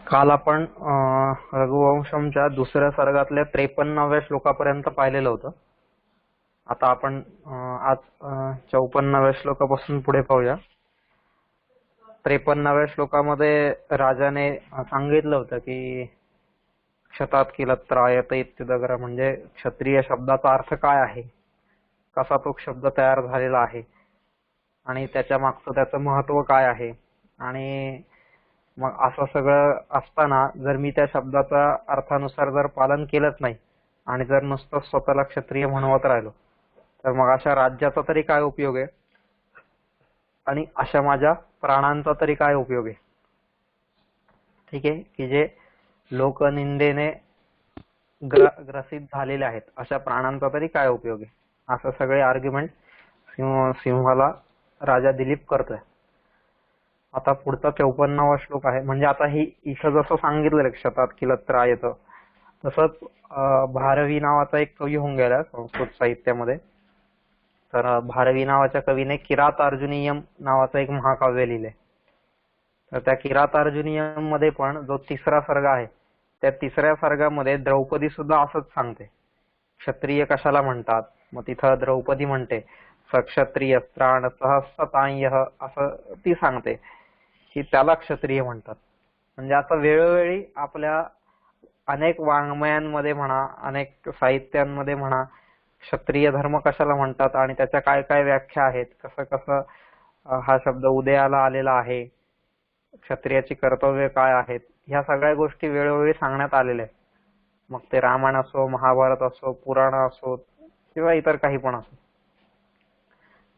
काल आपण रघुवंशमच्या दुसऱ्या सर्गातल्या 53व्या श्लोकापर्यंत पाहिलेलं होतं. आता आपण आज 54व्या श्लोकापासून पुढे पाहूया. 53व्या श्लोकामध्ये राजाने सांगितलं होतं की क्षतात किल त्रायत इत्युदग्र, म्हणजे क्षत्रिय शब्दाचा अर्थ काय आहे, कसा तो शब्द तयार झालेला आहे आणि त्याच्या मागचं त्याचं महत्व काय आहे. आणि मग असं सगळं असताना जर मी त्या शब्दाचा अर्थानुसार जर पालन केलंच नाही आणि जर नुसतं स्वतःला क्षत्रिय म्हणवत राहिलो तर मग अशा राज्याचा तरी काय उपयोग आहे आणि अशा माझ्या प्राणांचा तरी काय उपयोग आहे. ठीक आहे, की जे लोकनिंदेने ग्रसित झालेले आहेत अशा प्राणांचा तरी काय उपयोग आहे, असं सगळे आर्ग्युमेंट सिंहाला राजा दिलीप करतोय. आता पुढचा 54वा श्लोक आहे. म्हणजे आता ही इथं जसं सांगितलं क्षतात किल त्रायत, तसंच भारवी नावाचा एक कवी होऊन गेला संस्कृत साहित्यामध्ये. तर भारवी नावाच्या कवीने किरातार्जुनीयम नावाचं एक महाकाव्य लिहिलंय. तर त्या किरातार्जुनीयम मध्ये पण जो तिसरा सर्ग आहे त्या तिसऱ्या सर्गामध्ये द्रौपदी सुद्धा असंच सांगते, क्षत्रिय कशाला म्हणतात. मग तिथं द्रौपदी म्हणते सक्षत्रिय त्राण सहस्ताय, असं ती सांगते की त्याला क्षत्रिय म्हणतात. म्हणजे असं वेळोवेळी आपल्या अनेक वाङ्मयांमध्ये म्हणा, अनेक साहित्यांमध्ये म्हणा, क्षत्रिय धर्म कशाला म्हणतात आणि त्याच्या काय काय व्याख्या आहेत, कसं कसं हा शब्द उदयाला आलेला आहे, क्षत्रियाची कर्तव्य काय आहेत, ह्या सगळ्या गोष्टी वेळोवेळी सांगण्यात आलेल्या आहेत. मग ते रामायण असो, महाभारत असो, पुराण असो किंवा इतर काही पण असो.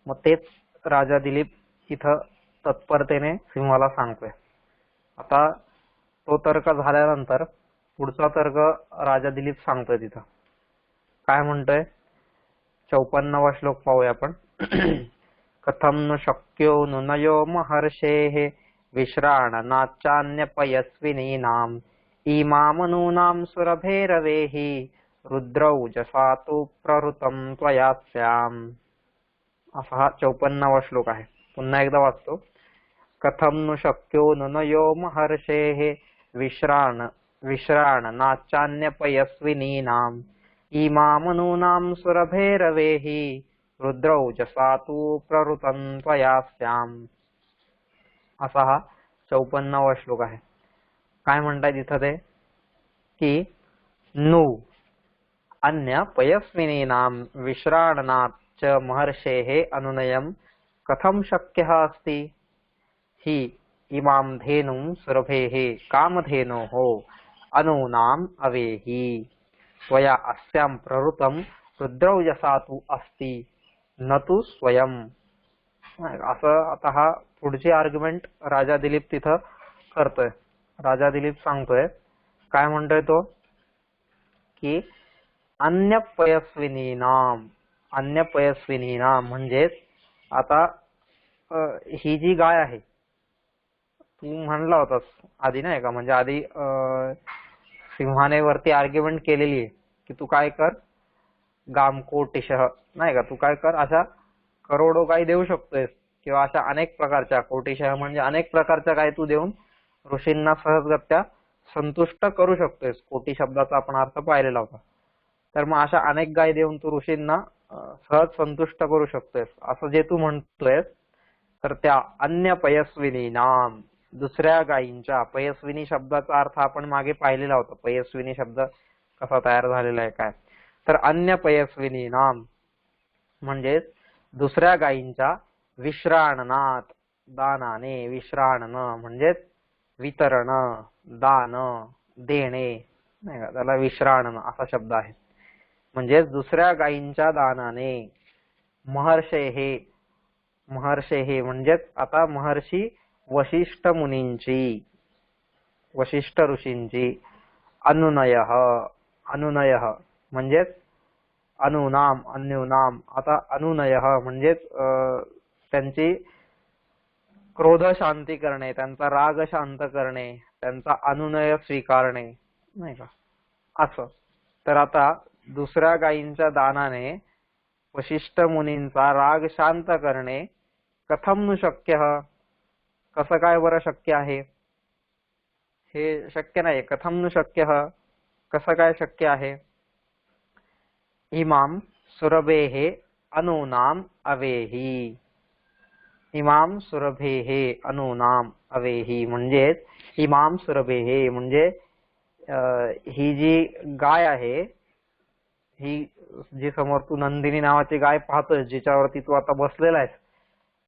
मग तेच राजा दिलीप इथं तत्परतेने सिंहाला सांगतोय. आता तो तर्क झाल्यानंतर पुढचा तर्क राजा दिलीप सांगतोय. तिथं काय म्हणतोय 54वा श्लोक पाहूया आपण. कथम नु शक्यो नुनयो महर्षेः विश्राणनाचान्यपयस्विनीनाम् इमामनूनां सुरभेरवेः रुद्रौ जसातु प्रहृतं त्वया स्याम्. असा हा 54वा श्लोक आहे. पुन्हा एकदा वाचतो. कथम नु शक्यो नुनयो महर्षेः विश्राणनाचान्यपयस्विनीनाम् इमामनूनां सुरभेरवेः रुद्रौ जसातु प्रहृतं त्वया स्याम्. असा हा 54वा श्लोक आहे. काय म्हणताय तिथं ते की नु अन्य पयस्विनीनां विश्राणनात् च महर्षेः अनुनयम् कथं शक्यः अस्ति हि इमां धेनुं सुरभेः कामधेनोः अनूनाम् अवेहि स्वया अस्यां प्रहृतं रुद्रौ यसातु अस्ति न तु स्वयं. असं आता हा पुढची आर्ग्युमेंट राजा दिलीप तिथं करतोय. राजा दिलीप सांगतोय, काय म्हणतोय तो की अन्यपयस्विनीनाम, अन्यपयस्विनीनाम म्हणजेच आता ही जी गाय आहे, तू म्हणला होतास आधी नाही का, म्हणजे आधी सिंहाने वरती आर्ग्युमेंट केलेली आहे की तू काय कर, गामकोटिशः नाही का, तू काय कर, अशा करोडो गाय देऊ शकतोयस किंवा अशा अनेक प्रकारच्या, कोटिशः म्हणजे अनेक प्रकारच्या गाय तू देऊन ऋषींना सहजगत्या संतुष्ट करू शकतोयस. कोटी शब्दाचा आपण अर्थ पाहिलेला होता. तर मग अशा अनेक गाय देऊन तू ऋषींना सहज संतुष्ट करू शकतोयस असं जे तू म्हणतोयस. तर त्या अन्य पयस्विनी नाम, दुसऱ्या गायींच्या, पयस्विनी शब्दाचा अर्थ आपण मागे पाहिलेला होता, पयस्विनी शब्द कसा तयार झालेला आहे काय. तर अन्य पयस्विनी नाम म्हणजेच दुसऱ्या गायींच्या विश्राणनात, दानाने, विश्राणन म्हणजेच वितरण, दान, देणे नाही का, त्याला विश्राणन असा शब्द आहे. म्हणजेच दुसऱ्या गायींच्या दानाने महर्षेः, महर्षेः म्हणजेच आता महर्षी वशिष्ठ मुनींची, वशिष्ठ ऋषींची, अनुनयः, अनुनयः म्हणजेच अनुनाम, अन्युनाम. आता अनुनयः म्हणजेच त्यांची क्रोध शांती करणे, त्यांचा राग शांत करणे, त्यांचा अनुनय स्वीकारणे नाही का असं. तर आता दुसऱ्या गायींच्या दानाने वशिष्ठ मुनींचा राग शांत करणे कथम नु शक्य, कसं काय बरं शक्य आहे. हे शक्य नाही. कथम नु शक्य, कसं काय शक्य आहे. इमाम सुरभेः अनूनाम अवेही. इमाम सुरभेः अनूनाम अवेही म्हणजेच इमाम सुरभेः म्हणजे ही जी गाय आहे, ही जी समोर तू नंदिनी नावाची गाय पाहतोय, जिच्यावरती तू आता बसलेला आहेस,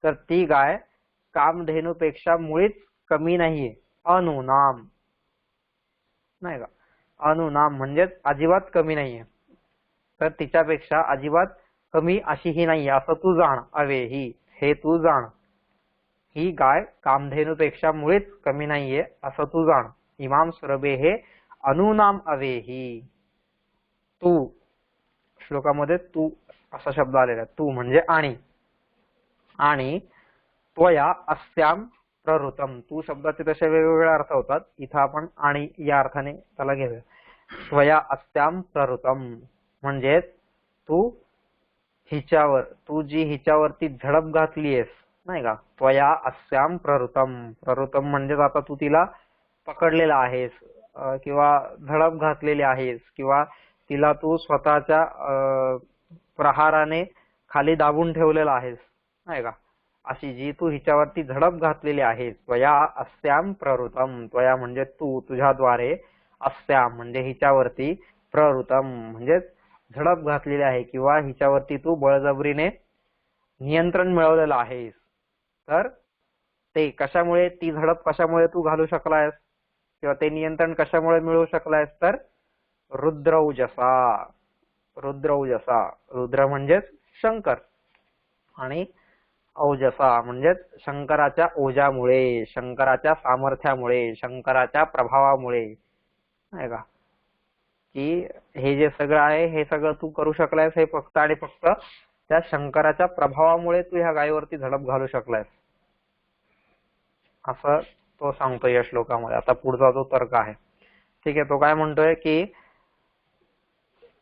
तर ती गाय कामधेनूपेक्षा मुळीच कमी नाहीये. अनुनाम नाही का, अनुनाम म्हणजेच अजिबात कमी नाहीये. तर तिच्यापेक्षा अजिबात कमी अशी ही नाहीये असं तू जाण. अवेही हे तू जाण. ही गाय कामधेनूपेक्षा मुळीच कमी नाहीये असं तू जाण. इमाम सुरभेः अनुनाम अवेही. तू श्लोकामध्ये तू असा शब्द आलेला आहे. तू म्हणजे आणि. आणि त्वया अस्याम प्रवृत्तम. तू शब्दाचे तसे वेगवेगळे अर्थ होतात. इथं आपण आणि या अर्थाने त्याला घेऊया. त्वया अस्याम प्रवृत्तम म्हणजे तू हिच्यावर, तू जी हिच्यावरती झडप घातलीयस नाही का. त्वया अस्याम प्रवृत्तम. प्रवृत्तम म्हणजे आता तू तिला पकडलेला आहेस किंवा झडप घातलेली आहेस किंवा तिला तू स्वतःच्या प्रहाराने खाली दाबून ठेवलेला आहेस नाही का. अशी जी तू हिच्यावरती झडप घातलेली आहेस. त्वया अस्याम प्रवृत्तम. त्वया म्हणजे तू, तुझ्याद्वारे, अस्याम म्हणजे हिच्यावरती, प्रवृत्तम म्हणजे झडप घातलेली आहे किंवा हिच्यावरती तू बळजबरीने नियंत्रण मिळवलेलं आहेस. तर ते कशामुळे, ती झडप कशामुळे तू घालू शकलायस किंवा ते नियंत्रण कशामुळे मिळवू शकलायस, तर रुद्रौजसा. रुद्रौजसा, रुद्र म्हणजेच शंकर आणि औजसा म्हणजेच शंकराच्या ओजामुळे, शंकराच्या सामर्थ्यामुळे, शंकराच्या प्रभावामुळे नाही का. की हे जे सगळं आहे हे सगळं तू करू शकलायस हे फक्त आणि फक्त त्या शंकराच्या प्रभावामुळे तू ह्या गायीवरती झडप घालू शकलायस असं तो सांगतो या श्लोकामध्ये. आता पुढचा जो तर्क आहे ठीक आहे, तो काय म्हणतोय की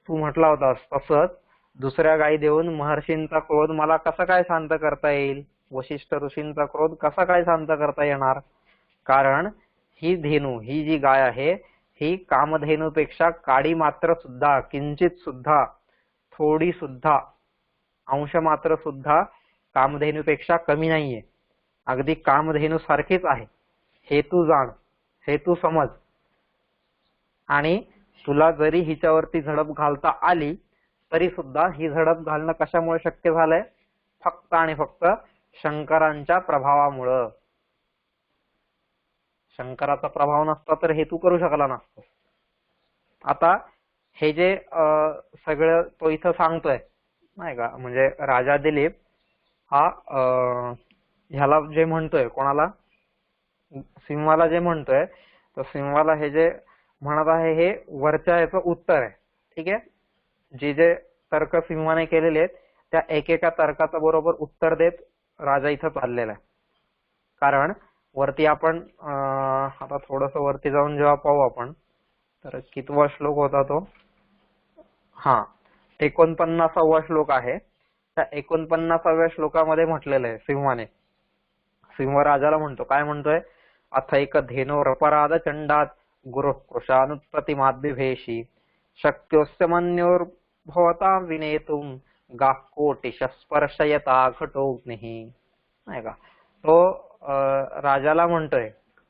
तू म्हटला होतास तसंच दुसऱ्या गायी देऊन महर्षींचा क्रोध मला कसा काय शांत करता येईल. वशिष्ठ ऋषींचा क्रोध कसा काय शांत करता येणार. कारण ही धेनू, ही जी गाय आहे ही कामधेनूपेक्षा काडी मात्र सुद्धा, किंचित सुद्धा, थोडी सुद्धा, अंश मात्र सुद्धा कामधेनूपेक्षा कमी नाहीये. अगदी कामधेनू सारखीच आहे. हे तू जाण, हे तू समज. आणि तुला जरी हिच्यावरती झडप घालता आली तरी सुद्धा ही झडप घालणं कशामुळे शक्य झालंय, फक्त आणि फक्त शंकरांच्या प्रभावामुळं. शंकराचा प्रभाव नसता तर हे तू करू शकला नसतोस. आता हे जे सगळं तो इथं सांगतोय नाही का, म्हणजे राजा दिलीप हा ह्याला जे म्हणतोय, कोणाला, सिंहाला जे म्हणतोय, तर सिंहाला हे जे म्हणत आहे हे वरच्या याचं उत्तर आहे. ठीक आहे, जे जे तर्क सिंहाने केलेले आहेत त्या एकेका तर्काचं बरोबर उत्तर देत राजा इथं चाललेला आहे. कारण वरती आपण आता थोडस वरती जाऊन जेव्हा पाहू आपण, तर कितवा श्लोक होता तो, 49वा श्लोक आहे. त्या 49व्या श्लोकामध्ये म्हटलेलं आहे सिंहाने, सिंह राजाला म्हणतो, काय म्हणतोय, अथैक धेनोरपराध चंडात गुरु कृशानुप्रतिमाद्विभेशी शक्योस्य मन्योर्भवता विनेतुम गाः कोटिश स्पर्शयता घटोग्निः. नाही का, तो राजाला म्हणतोय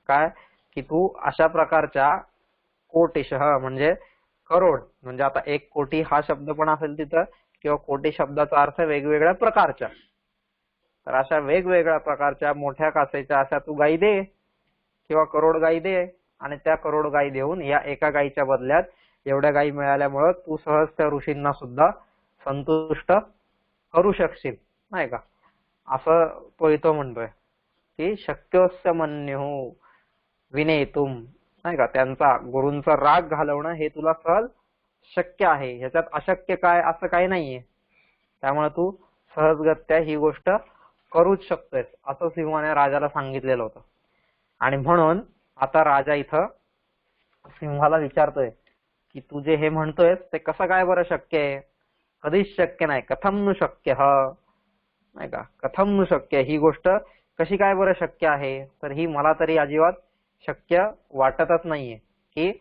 काय की तू अशा प्रकारच्या कोटिशः म्हणजे करोड, म्हणजे आता 1 कोटी हा शब्द पण असेल तिथं किंवा कोटी शब्दाचा अर्थ वेगवेगळ्या प्रकारच्या, तर अशा वेगवेगळ्या प्रकारच्या मोठ्या कासेच्या अशा तू गायी दे किंवा करोड गायी दे. आणि त्या करोड गायी देऊन या एका गायीच्या बदल्यात एवढ्या गायी मिळाल्यामुळे तू सहज त्या ऋषींना सुद्धा संतुष्ट करू शकशील नाही का. असं तो इथं म्हणतोय की शक्योस्य मन्युः विनेतुम नाही का, त्यांचा गुरूंचा राग घालवणं हे तुला सहज शक्य आहे. ह्याच्यात अशक्य काय असं काही नाहीये. त्यामुळे तू सहजगत्या ही गोष्ट करूच शकतोय असं सिंहाने राजाला सांगितलेलं होतं. आणि म्हणून आता राजा इथं सिंहाला विचारतोय की तू जे हे म्हणतोय ते कसं काय बरं शक्य आहे. कधीच शक्य नाही. कथम नु शक्य नाही का, कथम नु शक्य, ही गोष्ट कशी काय बरं शक्य आहे. तर ही मला तरी अजिबात शक्य वाटतच नाहीये की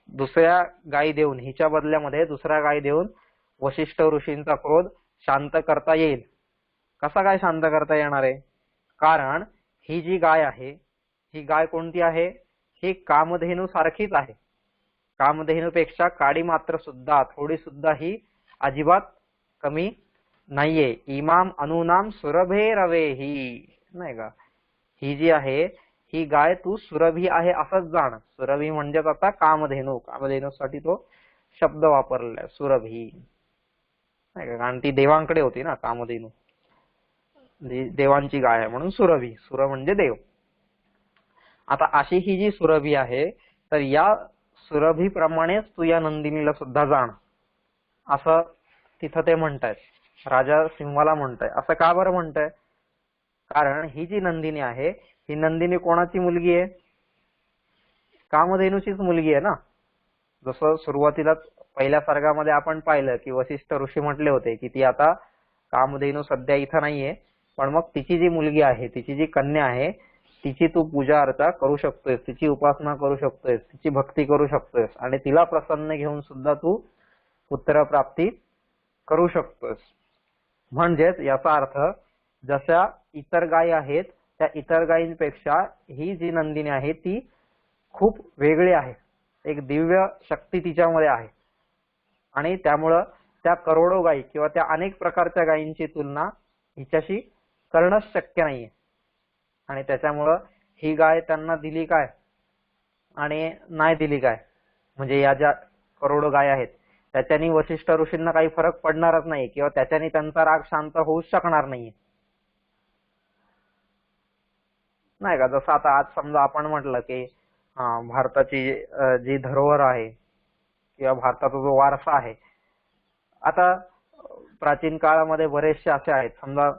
दुसऱ्या गायी देऊन, हिच्या बदल्यामध्ये दुसऱ्या गायी देऊन वशिष्ठ ऋषींचा क्रोध शांत करता येईल. कसा काय शांत करता येणार आहे? कारण ही जी गाय आहे, ही गाय कोणती आहे? ही कामधेनू सारखीच आहे. कामधेनूपेक्षा काडी मात्र सुद्धा, थोडी सुद्धा ही अजिबात कमी नाहीये. इमाम अनुनाम सुरभे रवे ही, नाही का? ही जी आहे ही गाय तू सुरभी आहे असंच जाण. सुरभी म्हणजेच आता कामधेनू, कामधेनूसाठी तो शब्द वापरलेला आहे सुरभी, नाही का? कारण ती देवांकडे होती ना कामधेनू, देवांची गाय आहे म्हणून सुरभी. सुर म्हणजे देव. आता अशी ही जी सुरभी आहे, तर या सुरभीप्रमाणेच तू या नंदिनीला सुद्धा जाण, असं तिथं ते म्हणतायत. राजा सिंहाला म्हणताय. असं का बरं म्हणताय? कारण ही जी नंदिनी आहे, ही नंदिनी कोणाची मुलगी आहे? कामधेनूचीच मुलगी आहे ना. जसं सुरुवातीला पहिल्या सर्गामध्ये आपण पाहिलं की वशिष्ठ ऋषी म्हटले होते की ती आता कामधेनू सध्या इथं नाहीये, पण मग तिची जी मुलगी आहे, तिची जी कन्या आहे, तिची तू पूजा अर्चा करू शकतोयस, तिची उपासना करू शकतोयस, तिची भक्ती करू शकतोयस आणि तिला प्रसन्न घेऊन सुद्धा तू पुत्रप्राप्ती करू शकतोस. म्हणजेच याचा अर्थ जशा इतर गायी आहेत त्या इतर गायींपेक्षा ही जी नंदिनी आहे ती खूप वेगळी आहे. एक दिव्य शक्ती तिच्यामध्ये आहे आणि त्यामुळं त्या करोडो गायी किंवा त्या अनेक प्रकारच्या गायींची तुलना हिच्याशी करणंच शक्य नाहीये. आणि त्याच्यामुळं ही गाय त्यांना दिली काय आणि नाही दिली काय, म्हणजे या ज्या करोडो गाय आहेत त्याच्यानी वशिष्ठ ऋषींना काही फरक पडणारच नाही किंवा त्याच्यानी त्यांचा राग शांत होऊच शकणार नाहीये, नाही का? जसं आता आज समजा आपण म्हटलं की भारताची जी धरोहर आहे किंवा भारताचा जो वारसा आहे, आता प्राचीन काळामध्ये बरेचसे असे आहेत, समजा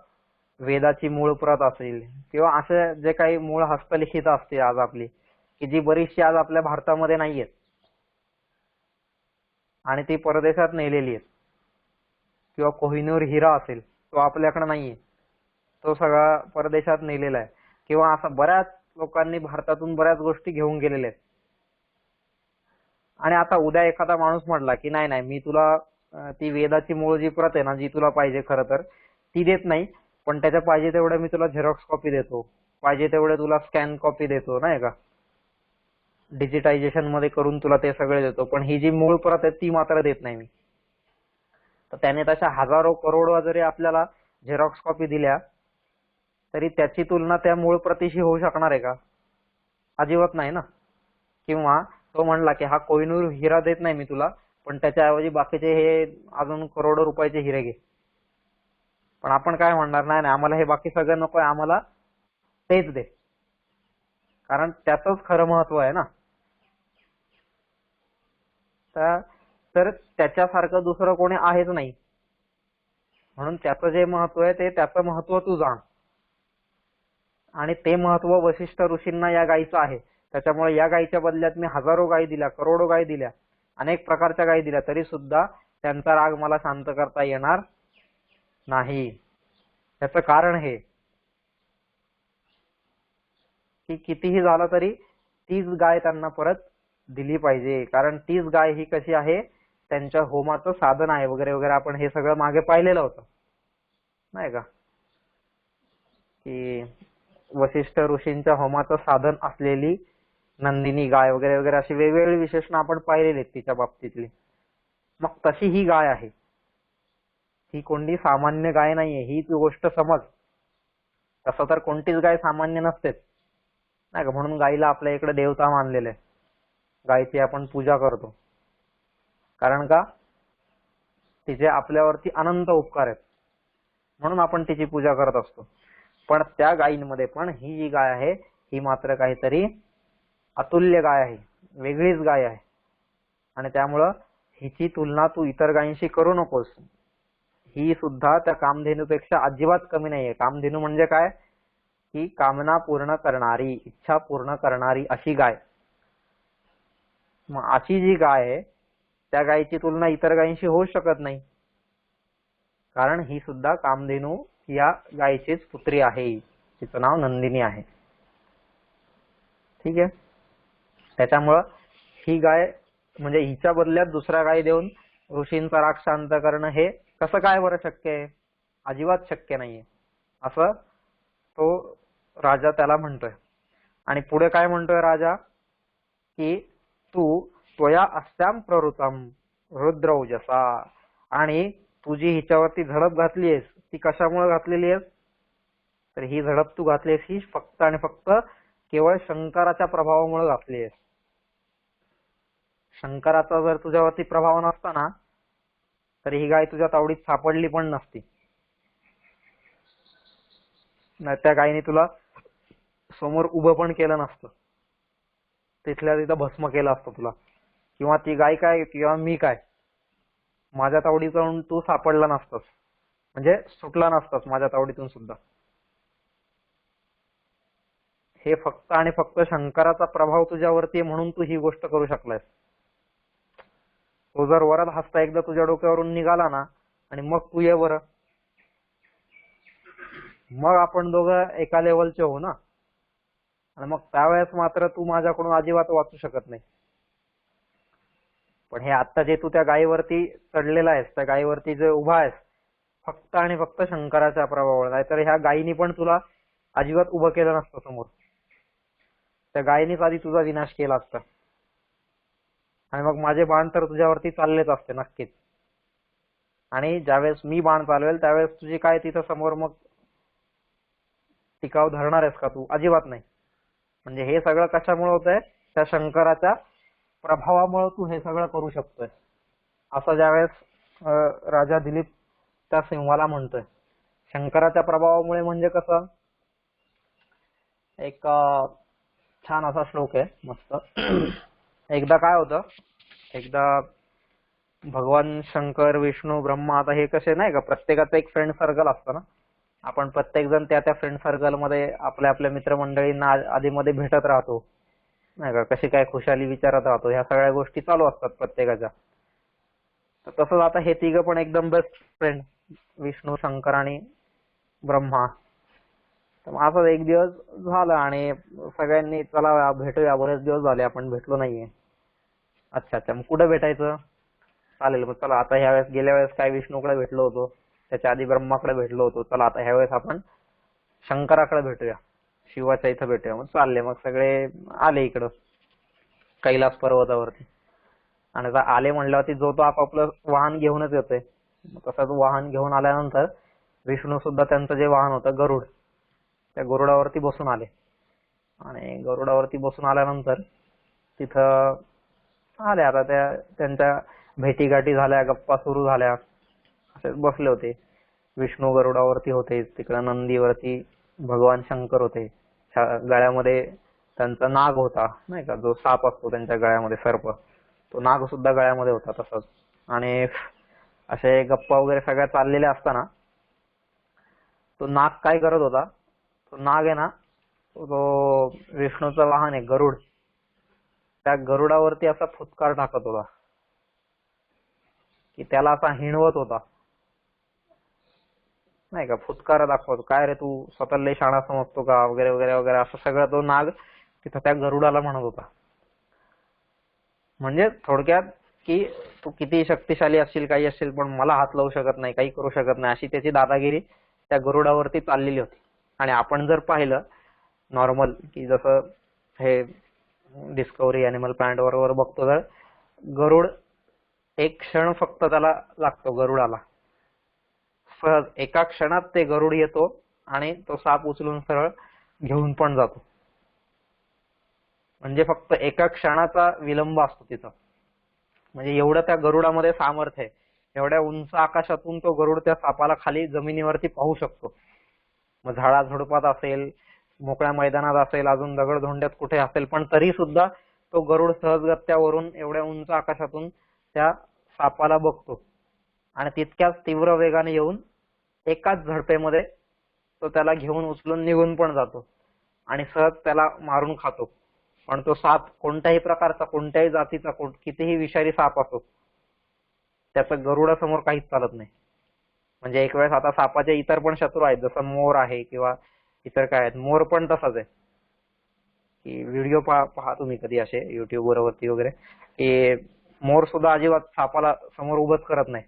वेदाची मूळ प्रत असेल किंवा असे जे काही मूळ हस्तलिखित असतील आज आपली, की जी बरीचशी आज आपल्या भारतामध्ये नाहीयेत आणि ती परदेशात नेलेली आहेत. किंवा कोहिनूर हिरा असेल, तो आपल्याकडे नाहीये, तो सगळा परदेशात नेलेला आहे. किंवा असं बऱ्याच लोकांनी भारतातून बऱ्याच गोष्टी घेऊन गेलेल्या आहेत. आणि आता उद्या एखादा माणूस म्हटला की नाही नाही, मी तुला ती वेदाची मूळ जी प्रत आहे ना, जी तुला पाहिजे खरं तर, ती देत नाही, पण त्याच्या पाहिजे तेवढं मी तुला झेरॉक्स कॉपी देतो, पाहिजे तेवढे तुला स्कॅन कॉपी देतो, नाही का? डिजिटायझेशन मध्ये करून तुला ते सगळे देतो, पण ही जी मूळ प्रत आहे ती मात्र देत नाही मी. तर त्याने तशा हजारो करोडो जरी आपल्याला झेरॉक्स कॉपी दिल्या तरी त्याची तुलना त्या मूळ प्रतीशी होऊ शकणार आहे का? अजिबात नाही ना. किंवा तो म्हणला की हा कोहिनूर हिरा देत नाही मी तुला, पण त्याच्याऐवजी बाकीचे हे अजून करोडो रुपयाचे हिरे घे. पण आपण काय म्हणणार, नाही नाही, आम्हाला हे बाकी सगळं नकोय, आम्हाला तेच दे, कारण त्याचंच खरं महत्व आहे ना. तर त्याच्यासारखं दुसरं कोणी आहेच नाही, म्हणून त्याचं जे महत्व आहे ते त्याचं महत्व तू जाण. आणि ते महत्व वशिष्ठ ऋषींना या गायीचं आहे. त्याच्यामुळे या गायीच्या बदल्यात मी हजारो गायी दिल्या, करोडो गायी दिल्या, अनेक प्रकारच्या गायी दिल्या, तरी सुद्धा त्यांचा राग मला शांत करता येणार नाही. त्याचं कारण हे की कितीही झालं तरी तीच गाय त्यांना परत दिली पाहिजे, कारण तीच गाय ही कशी आहे, त्यांच्या होमाचं साधन आहे वगैरे वगैरे. आपण हे सगळं मागे पाहिलेलं होतं, नाही का? की वशिष्ठ ऋषींच्या होमाचं साधन असलेली नंदिनी गाय वगैरे वगैरे अशी वेगवेगळी विशेषणं आपण पाहिलेली आहेत तिच्या बाबतीतली. मग तशी ही गाय आहे, ही कोणती सामान्य गाय नाहीये, ही तू गोष्ट समज. तसं तर कोणतीच गाय सामान्य नसतेच, नाही का? म्हणून गायीला आपल्या इकडे देवता मानलेलं आहे, गायीची आपण पूजा करतो. कारण का? तिचे आपल्यावरती अनंत उपकार आहेत, म्हणून आपण तिची पूजा करत असतो. पण त्या गायींमध्ये पण ही जी गाय आहे ही मात्र काहीतरी अतुल्य गाय आहे, वेगळीच गाय आहे. आणि त्यामुळं हिची तुलना तू इतर गायींशी करू नकोस. ही सुद्धा त्या कामधेनूपेक्षा अजिबात कमी नाहीये. कामधेनू म्हणजे काय? ही कामना पूर्ण करणारी, इच्छा पूर्ण करणारी अशी गाय. मग अशी जी गाय आहे त्या गायीची तुलना इतर गायींशी होऊ शकत नाही, कारण ही सुद्धा कामधेनू या गायीचीच पुत्री आहे. तिचं नाव नंदिनी आहे. ठीक आहे. त्याच्यामुळं ही गाय म्हणजे हिच्या बदल्यात दुसऱ्या गाय देऊन ऋषींचा राग शांत करणं हे कसं काय बरं शक्य आहे? अजिबात शक्य नाहीये असं तो राजा त्याला म्हणतोय. आणि पुढे काय म्हणतोय राजा की तू त्वया अस्याम प्रवृतम रुद्रौजसा, आणि तू जी हिच्यावरती झडप घातलीयस ती कशामुळे घातलेली आहेस? तर ही झडप तू घातलीयस ही फक्त आणि फक्त केवळ शंकराच्या प्रभावामुळे घातली आहेस. शंकराचा जर तुझ्यावरती प्रभाव नसता ना तर ही गाय तुझ्या तावडीत सापडली पण नसती. नाही त्या गायीने तुला समोर उभं पण केलं नसतं, तिथल्या तिथं भस्म केलं असतं तुला. किंवा ती गाय काय किंवा मी काय, माझ्या तावडीतून तू सापडला नसतंस, म्हणजे सुटला नसतास माझ्या तावडीतून सुद्धा. हे फक्त आणि फक्त शंकराचा प्रभाव तुझ्यावरती आहे म्हणून तू ही गोष्ट करू शकलायस. तो जर वरद हस्ता एकदा तुझ्या डोक्यावरून निघाला ना आणि मग तू ये बरं, मग आपण दोघं एका लेवलचे होऊ ना. आणि मग त्यावेळेस मात्र तू माझ्याकडून अजिबात वाचू शकत नाही. पण हे आता जे तू त्या गायीवरती चढलेला आहेस, त्या गायीवरती जे उभा आहेस, फक्त आणि फक्त शंकराच्या प्रभावामुळे. नाहीतर ह्या गायीनी पण तुला अजिबात उभं केलं नसतं समोर. त्या गायीनीच आधी तुझा विनाश केला असता. आणि मग माझे बाण तर तुझ्यावरती चाललेच असते नक्कीच. आणि ज्यावेळेस मी बाण चालवेल त्यावेळेस तुझी काय तिथं समोर मग टिकाव धरणार आहेस का तू? अजिबात नाही. म्हणजे हे सगळं कशामुळे होतंय? त्या शंकराच्या प्रभावामुळे तू हे सगळं करू शकतोय, असं ज्यावेळेस राजा दिलीप त्या सिंहाला म्हणतोय. शंकराच्या प्रभावामुळे म्हणजे कसं, एक छान असा श्लोक आहे मस्त. एकदा काय होतं, एकदा भगवान शंकर, विष्णू, ब्रह्मा, आता हे कसे नाही का प्रत्येकाचं एक फ्रेंड सर्कल असतं ना. आपण प्रत्येक जण त्या त्या फ्रेंड सर्कल मध्ये आपल्या आपल्या मित्रमंडळींना आधी मध्ये भेटत राहतो नाही का, कशी काय खुशाली विचारत राहतो, ह्या सगळ्या गोष्टी चालू असतात प्रत्येकाच्या. तर तसंच आता हे तिघं पण एकदम बेस्ट फ्रेंड, विष्णू, शंकर आणि ब्रह्मा. तर मग असं एक दिवस झालं आणि सगळ्यांनी चला भेटूया, बरेच दिवस झाले आपण भेटलो नाहीये. अच्छा अच्छा, मग कुठे भेटायचं? चालेल, मग चला आता ह्या वेळेस, गेल्या वेळेस काय विष्णूकडे भेटलो होतो, त्याच्या आधी ब्रह्माकडे भेटलो होतो, चला आता ह्या वेळेस आपण शंकराकडे भेटूया, शिवाच्या इथं भेटूया. मग चालले, मग सगळे आले इकडं कैलास पर्वतावरती. आणि आता आले म्हणल्यावरती जो तो आपापलं वाहन घेऊनच येतोय. तसंच वाहन घेऊन आल्यानंतर विष्णू सुद्धा त्यांचं जे वाहन होतं गरुड, त्या गरुडावरती बसून आले. आणि गरुडावरती बसून आल्यानंतर तिथं आले. आता त्यांच्या भेटीगाठी झाल्या, गप्पा सुरू झाल्या, असे बसले होते. विष्णू गरुडावरती होते, तिकडे नंदीवरती भगवान शंकर होते. गळ्यामध्ये त्यांचा नाग होता नाही का, जो साप असतो त्यांच्या गळ्यामध्ये, सर्प, तो नाग सुद्धा गळ्यामध्ये होता तसंच. आणि असे गप्पा वगैरे सगळ्या चाललेल्या असताना तो नाग काय करत होता, तो नाग आहे ना, तो विष्णूचं वाहन आहे गरुड, त्या गरुडावरती असा फुटकार टाकत होता, की त्याला असा हिणवत होता नाही का, फुटकार दाखवतो, काय रे तू स्वतःला लय शाणा समजतो का, वगैरे वगैरे वगैरे, असं सगळं तो नाग तिथं त्या गरुडाला म्हणत होता. म्हणजे थोडक्यात की तू किती शक्तिशाली असशील, काही असशील, पण मला हात लावू शकत नाही, काही करू शकत नाही, अशी त्याची दादागिरी त्या गरुडावरती चाललेली होती. आणि आपण जर पाहिलं नॉर्मल, की जसं हे डिस्कवरी अॅनिमल प्लॅनेट वर बघतो, तर गरुड एक क्षण फक्त त्याला लागतो, गरुडाला सहज एका क्षणात ते गरुड येतो आणि तो साप उचलून सरळ घेऊन पण जातो. म्हणजे फक्त एका क्षणाचा विलंब असतो तिथं. म्हणजे एवढं त्या गरुडामध्ये सामर्थ्य आहे. एवढ्या उंच आकाशातून तो गरुड त्या सापाला खाली जमिनीवरती पाहू शकतो. मग झाडाझुडपात असेल, मोकळ्या मैदानात असेल, अजून दगडधोंड्यात कुठे असेल, पण तरी सुद्धा तो गरुड सहजगत्या वरून एवढ्या उंच आकाशातून त्या सापाला बघतो आणि तितक्याच तीव्र वेगाने येऊन एकाच झडपेमध्ये तो त्याला घेऊन उचलून निघून पण जातो आणि सहज त्याला मारून खातो. पण तो साप कोणत्याही प्रकारचा, कोणत्याही जातीचा, कितीही विषारी साप असो, त्याचं गरुडासमोर काहीच चालत नाही. म्हणजे एक वेळेस आता सापाचे इतर पण शत्रू आहेत, जसं मोर आहे किंवा इतर काय आहेत, मोर पण तसाच आहे की व्हिडिओ पहा तुम्ही कधी असे युट्यूब वरती वगैरे, की मोर सुद्धा अजिबात सापाला समोर उभंच करत नाही.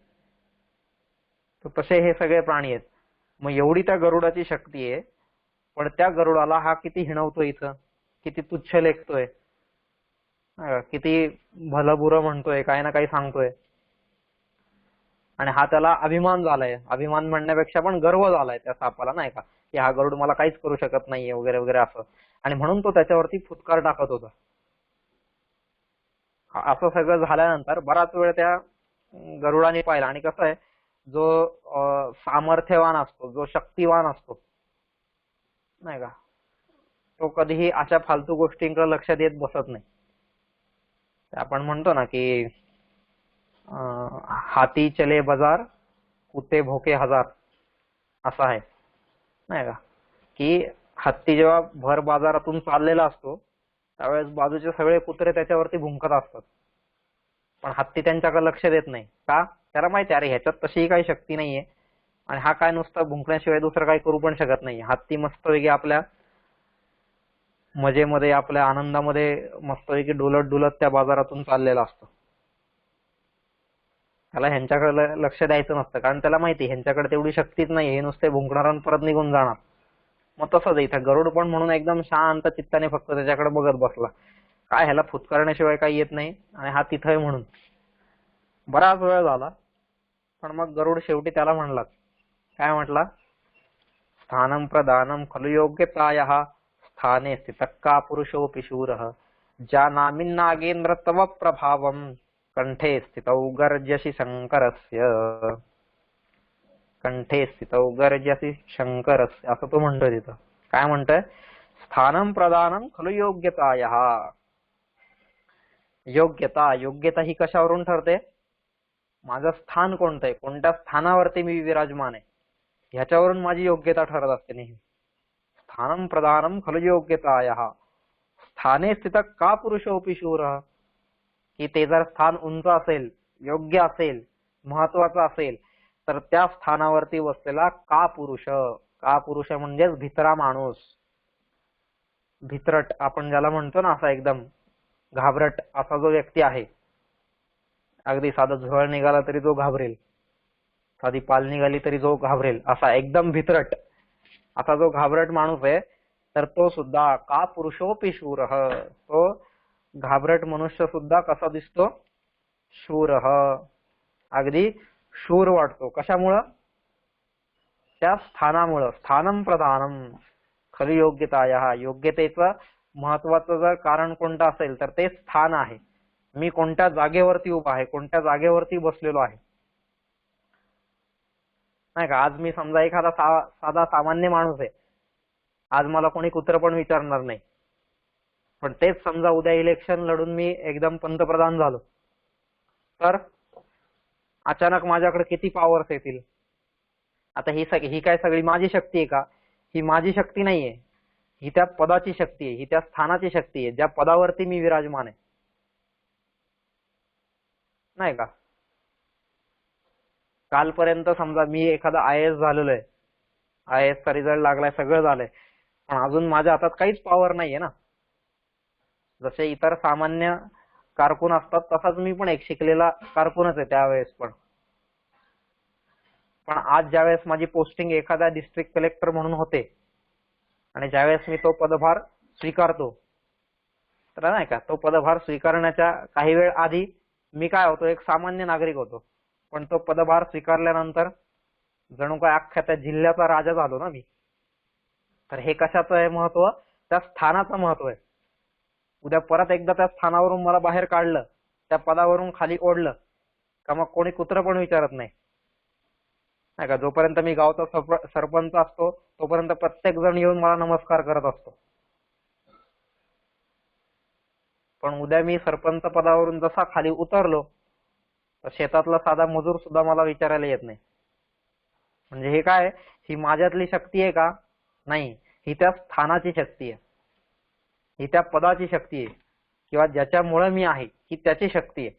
तर तसे हे सगळे प्राणी आहेत. मग एवढी त्या गरुडाची शक्ती आहे, पण त्या गरुडाला हा किती हिणवतोय इथं, किती तुच्छ लेखतोय, किती भलं बुरं म्हणतोय, काही ना काही सांगतोय. आणि हा त्याला अभिमान झालाय, अभिमान म्हणण्यापेक्षा पण गर्व झालाय त्या सापाला, नाही का, की हा गरुड मला काहीच करू शकत नाहीये वगैरे वगैरे असं. आणि म्हणून तो त्याच्यावरती फुटकार टाकत होता. असं सगळं झाल्यानंतर बराच वेळ त्या गरुडाने पाहिला. आणि कसं आहे, जो सामर्थ्यवान असतो, जो शक्तिवान असतो, नाही का, तो कधीही अशा फालतू गोष्टींकडे लक्ष देत बसत नाही. आपण म्हणतो ना की हाती चले बाजार, कुत्ते भोके हजार, असं आहे, नाही का, की हत्ती जेव्हा भर बाजारातून चाललेला असतो त्यावेळेस बाजूचे सगळे कुत्रे त्याच्यावरती भुंकत असतात, पण हत्ती त्यांच्याकडे लक्ष देत नाही. का? त्याला माहिती आहे, अरे ह्याच्यात तशीही काही शक्ती नाहीये आणि हा काय नुसतं भुंकण्याशिवाय दुसरं काही करू पण शकत नाही. हत्ती मस्तपैकी आपल्या मजेमध्ये, आपल्या आनंदामध्ये मस्तपैकी डुलत डुलत त्या बाजारातून चाललेला असतो. त्याला ह्यांच्याकडे लक्ष द्यायचं नसतं, कारण त्याला माहिती ह्यांच्याकडे तेवढी शक्तीच नाही, हे नुसते भुंकणार आणि परत निघून जाणार. मग तसंच इथं गरुड पण म्हणून एकदम शांत चित्ताने फक्त त्याच्याकडे बघत बसला. काय ह्याला फुतकारण्याशिवाय काही येत नाही आणि हा तिथं आहे म्हणून. बराच वेळ झाला, पण मग गरुड शेवटी त्याला म्हणला, काय म्हटला, स्थानं प्रदानं खलु योग्यतायाः स्थाने स्थितः का पुरुषोऽपि शूरः जानामि तव प्रभावं कंठे स्थितौ गर्जसि शंकरस्य, कंठे स्थितौ गर्जसि शंकरस्य, असं तो म्हणतोय तिथं. काय म्हणतोय, स्थानं प्रदानं खलु योग्यतायाः. योग्यता, योग्यता ही कशावरून ठरते, माझं स्थान कोणतं आहे, कोणत्या स्थानावरती मी विराजमान आहे, ह्याच्यावरून माझी योग्यता ठरत असते नेहमी. स्थानं प्रदानं खलु योग्यतायाः स्थाने स्थित का पुरुषोऽपि शूरः, की ते जर स्थान उंच असेल, योग्य असेल, महत्वाचं असेल, तर त्या स्थानावरती बसलेला का पुरुष, का पुरुष म्हणजेच भित्रा माणूस, भित्रट आपण ज्याला म्हणतो ना, असा एकदम घाबरट असा जो व्यक्ती आहे, अगदी साधं झुरळ निघाला तरी जो घाबरेल, साधी पाल निघाली तरी जो घाबरेल, असा एकदम भित्रट असा जो घाबरट माणूस आहे, तर तो सुद्धा का पुरुषोऽपि शूरः, तो घाबरट मनुष्य सुद्धा कसा दिसतो, शूरः, अगदी शूर वाटतो. कशामुळं, त्या स्थानामुळं. स्थानं प्रधानं खलु योग्यतायाः, योग्यतेचं महत्वाचं जर कारण कोणतं असेल तर ते स्थान आहे. मी कोणत्या जागेवरती उभा आहे, कोणत्या जागेवरती बसलेलो आहे, नाही का. आज मी समजा एखादा साधा सामान्य माणूस आहे, आज मला कोणी कुत्र पण विचारणार नाही, पण तेच समजा उद्या इलेक्शन लढून मी एकदम पंतप्रधान झालो, तर अचानक माझ्याकडे किती पॉवर्स येतील. आता ही काय सगळी माझी शक्ती आहे का? ही माझी शक्ती नाहीये, ही त्या पदाची शक्ती आहे, ही त्या स्थानाची शक्ती आहे, ज्या पदावरती मी विराजमान आहे, नाही का. कालपर्यंत समजा मी एखादा IAS झालेलो आहे, IAS चा रिझल्ट लागलाय, सगळं झालंय, पण अजून माझ्या हातात काहीच पॉवर नाहीये ना. जसे इतर सामान्य कारकून असतात तसाच मी पण एक शिकलेला कारकूनच आहे त्यावेळेस पण. पण आज ज्यावेळेस माझी पोस्टिंग एखाद्या डिस्ट्रिक्ट कलेक्टर म्हणून होते आणि ज्यावेळेस मी तो पदभार स्वीकारतो, तर नाही का, तो पदभार स्वीकारण्याच्या काही वेळ आधी मी काय होतो, एक सामान्य नागरिक होतो, पण तो पदभार स्वीकारल्यानंतर जणू काय अख्ख्या त्या जिल्ह्याचा राजा झालो ना मी. तर हे कशाचं आहे महत्व, त्या स्थानाचं महत्व आहे. उद्या परत एकदा त्या स्थानावरून मला बाहेर काढलं, त्या पदावरून खाली ओढलं का मग कोणी कुत्र पण विचारत नाही, नाही का. जोपर्यंत मी गावचा सरपंच असतो तोपर्यंत प्रत्येक जण येऊन मला नमस्कार करत असतो, पण उद्या मी सरपंच पदावरून जसा खाली उतरलो तर शेतातला साधा मजूर सुद्धा मला विचारायला येत नाही. म्हणजे हे काय, ही माझ्यातली शक्ती आहे का? नाही, ही त्या स्थानाची शक्ती आहे, ही त्या पदाची शक्ती आहे, किंवा ज्याच्यामुळे मी आहे ही त्याची शक्ती आहे,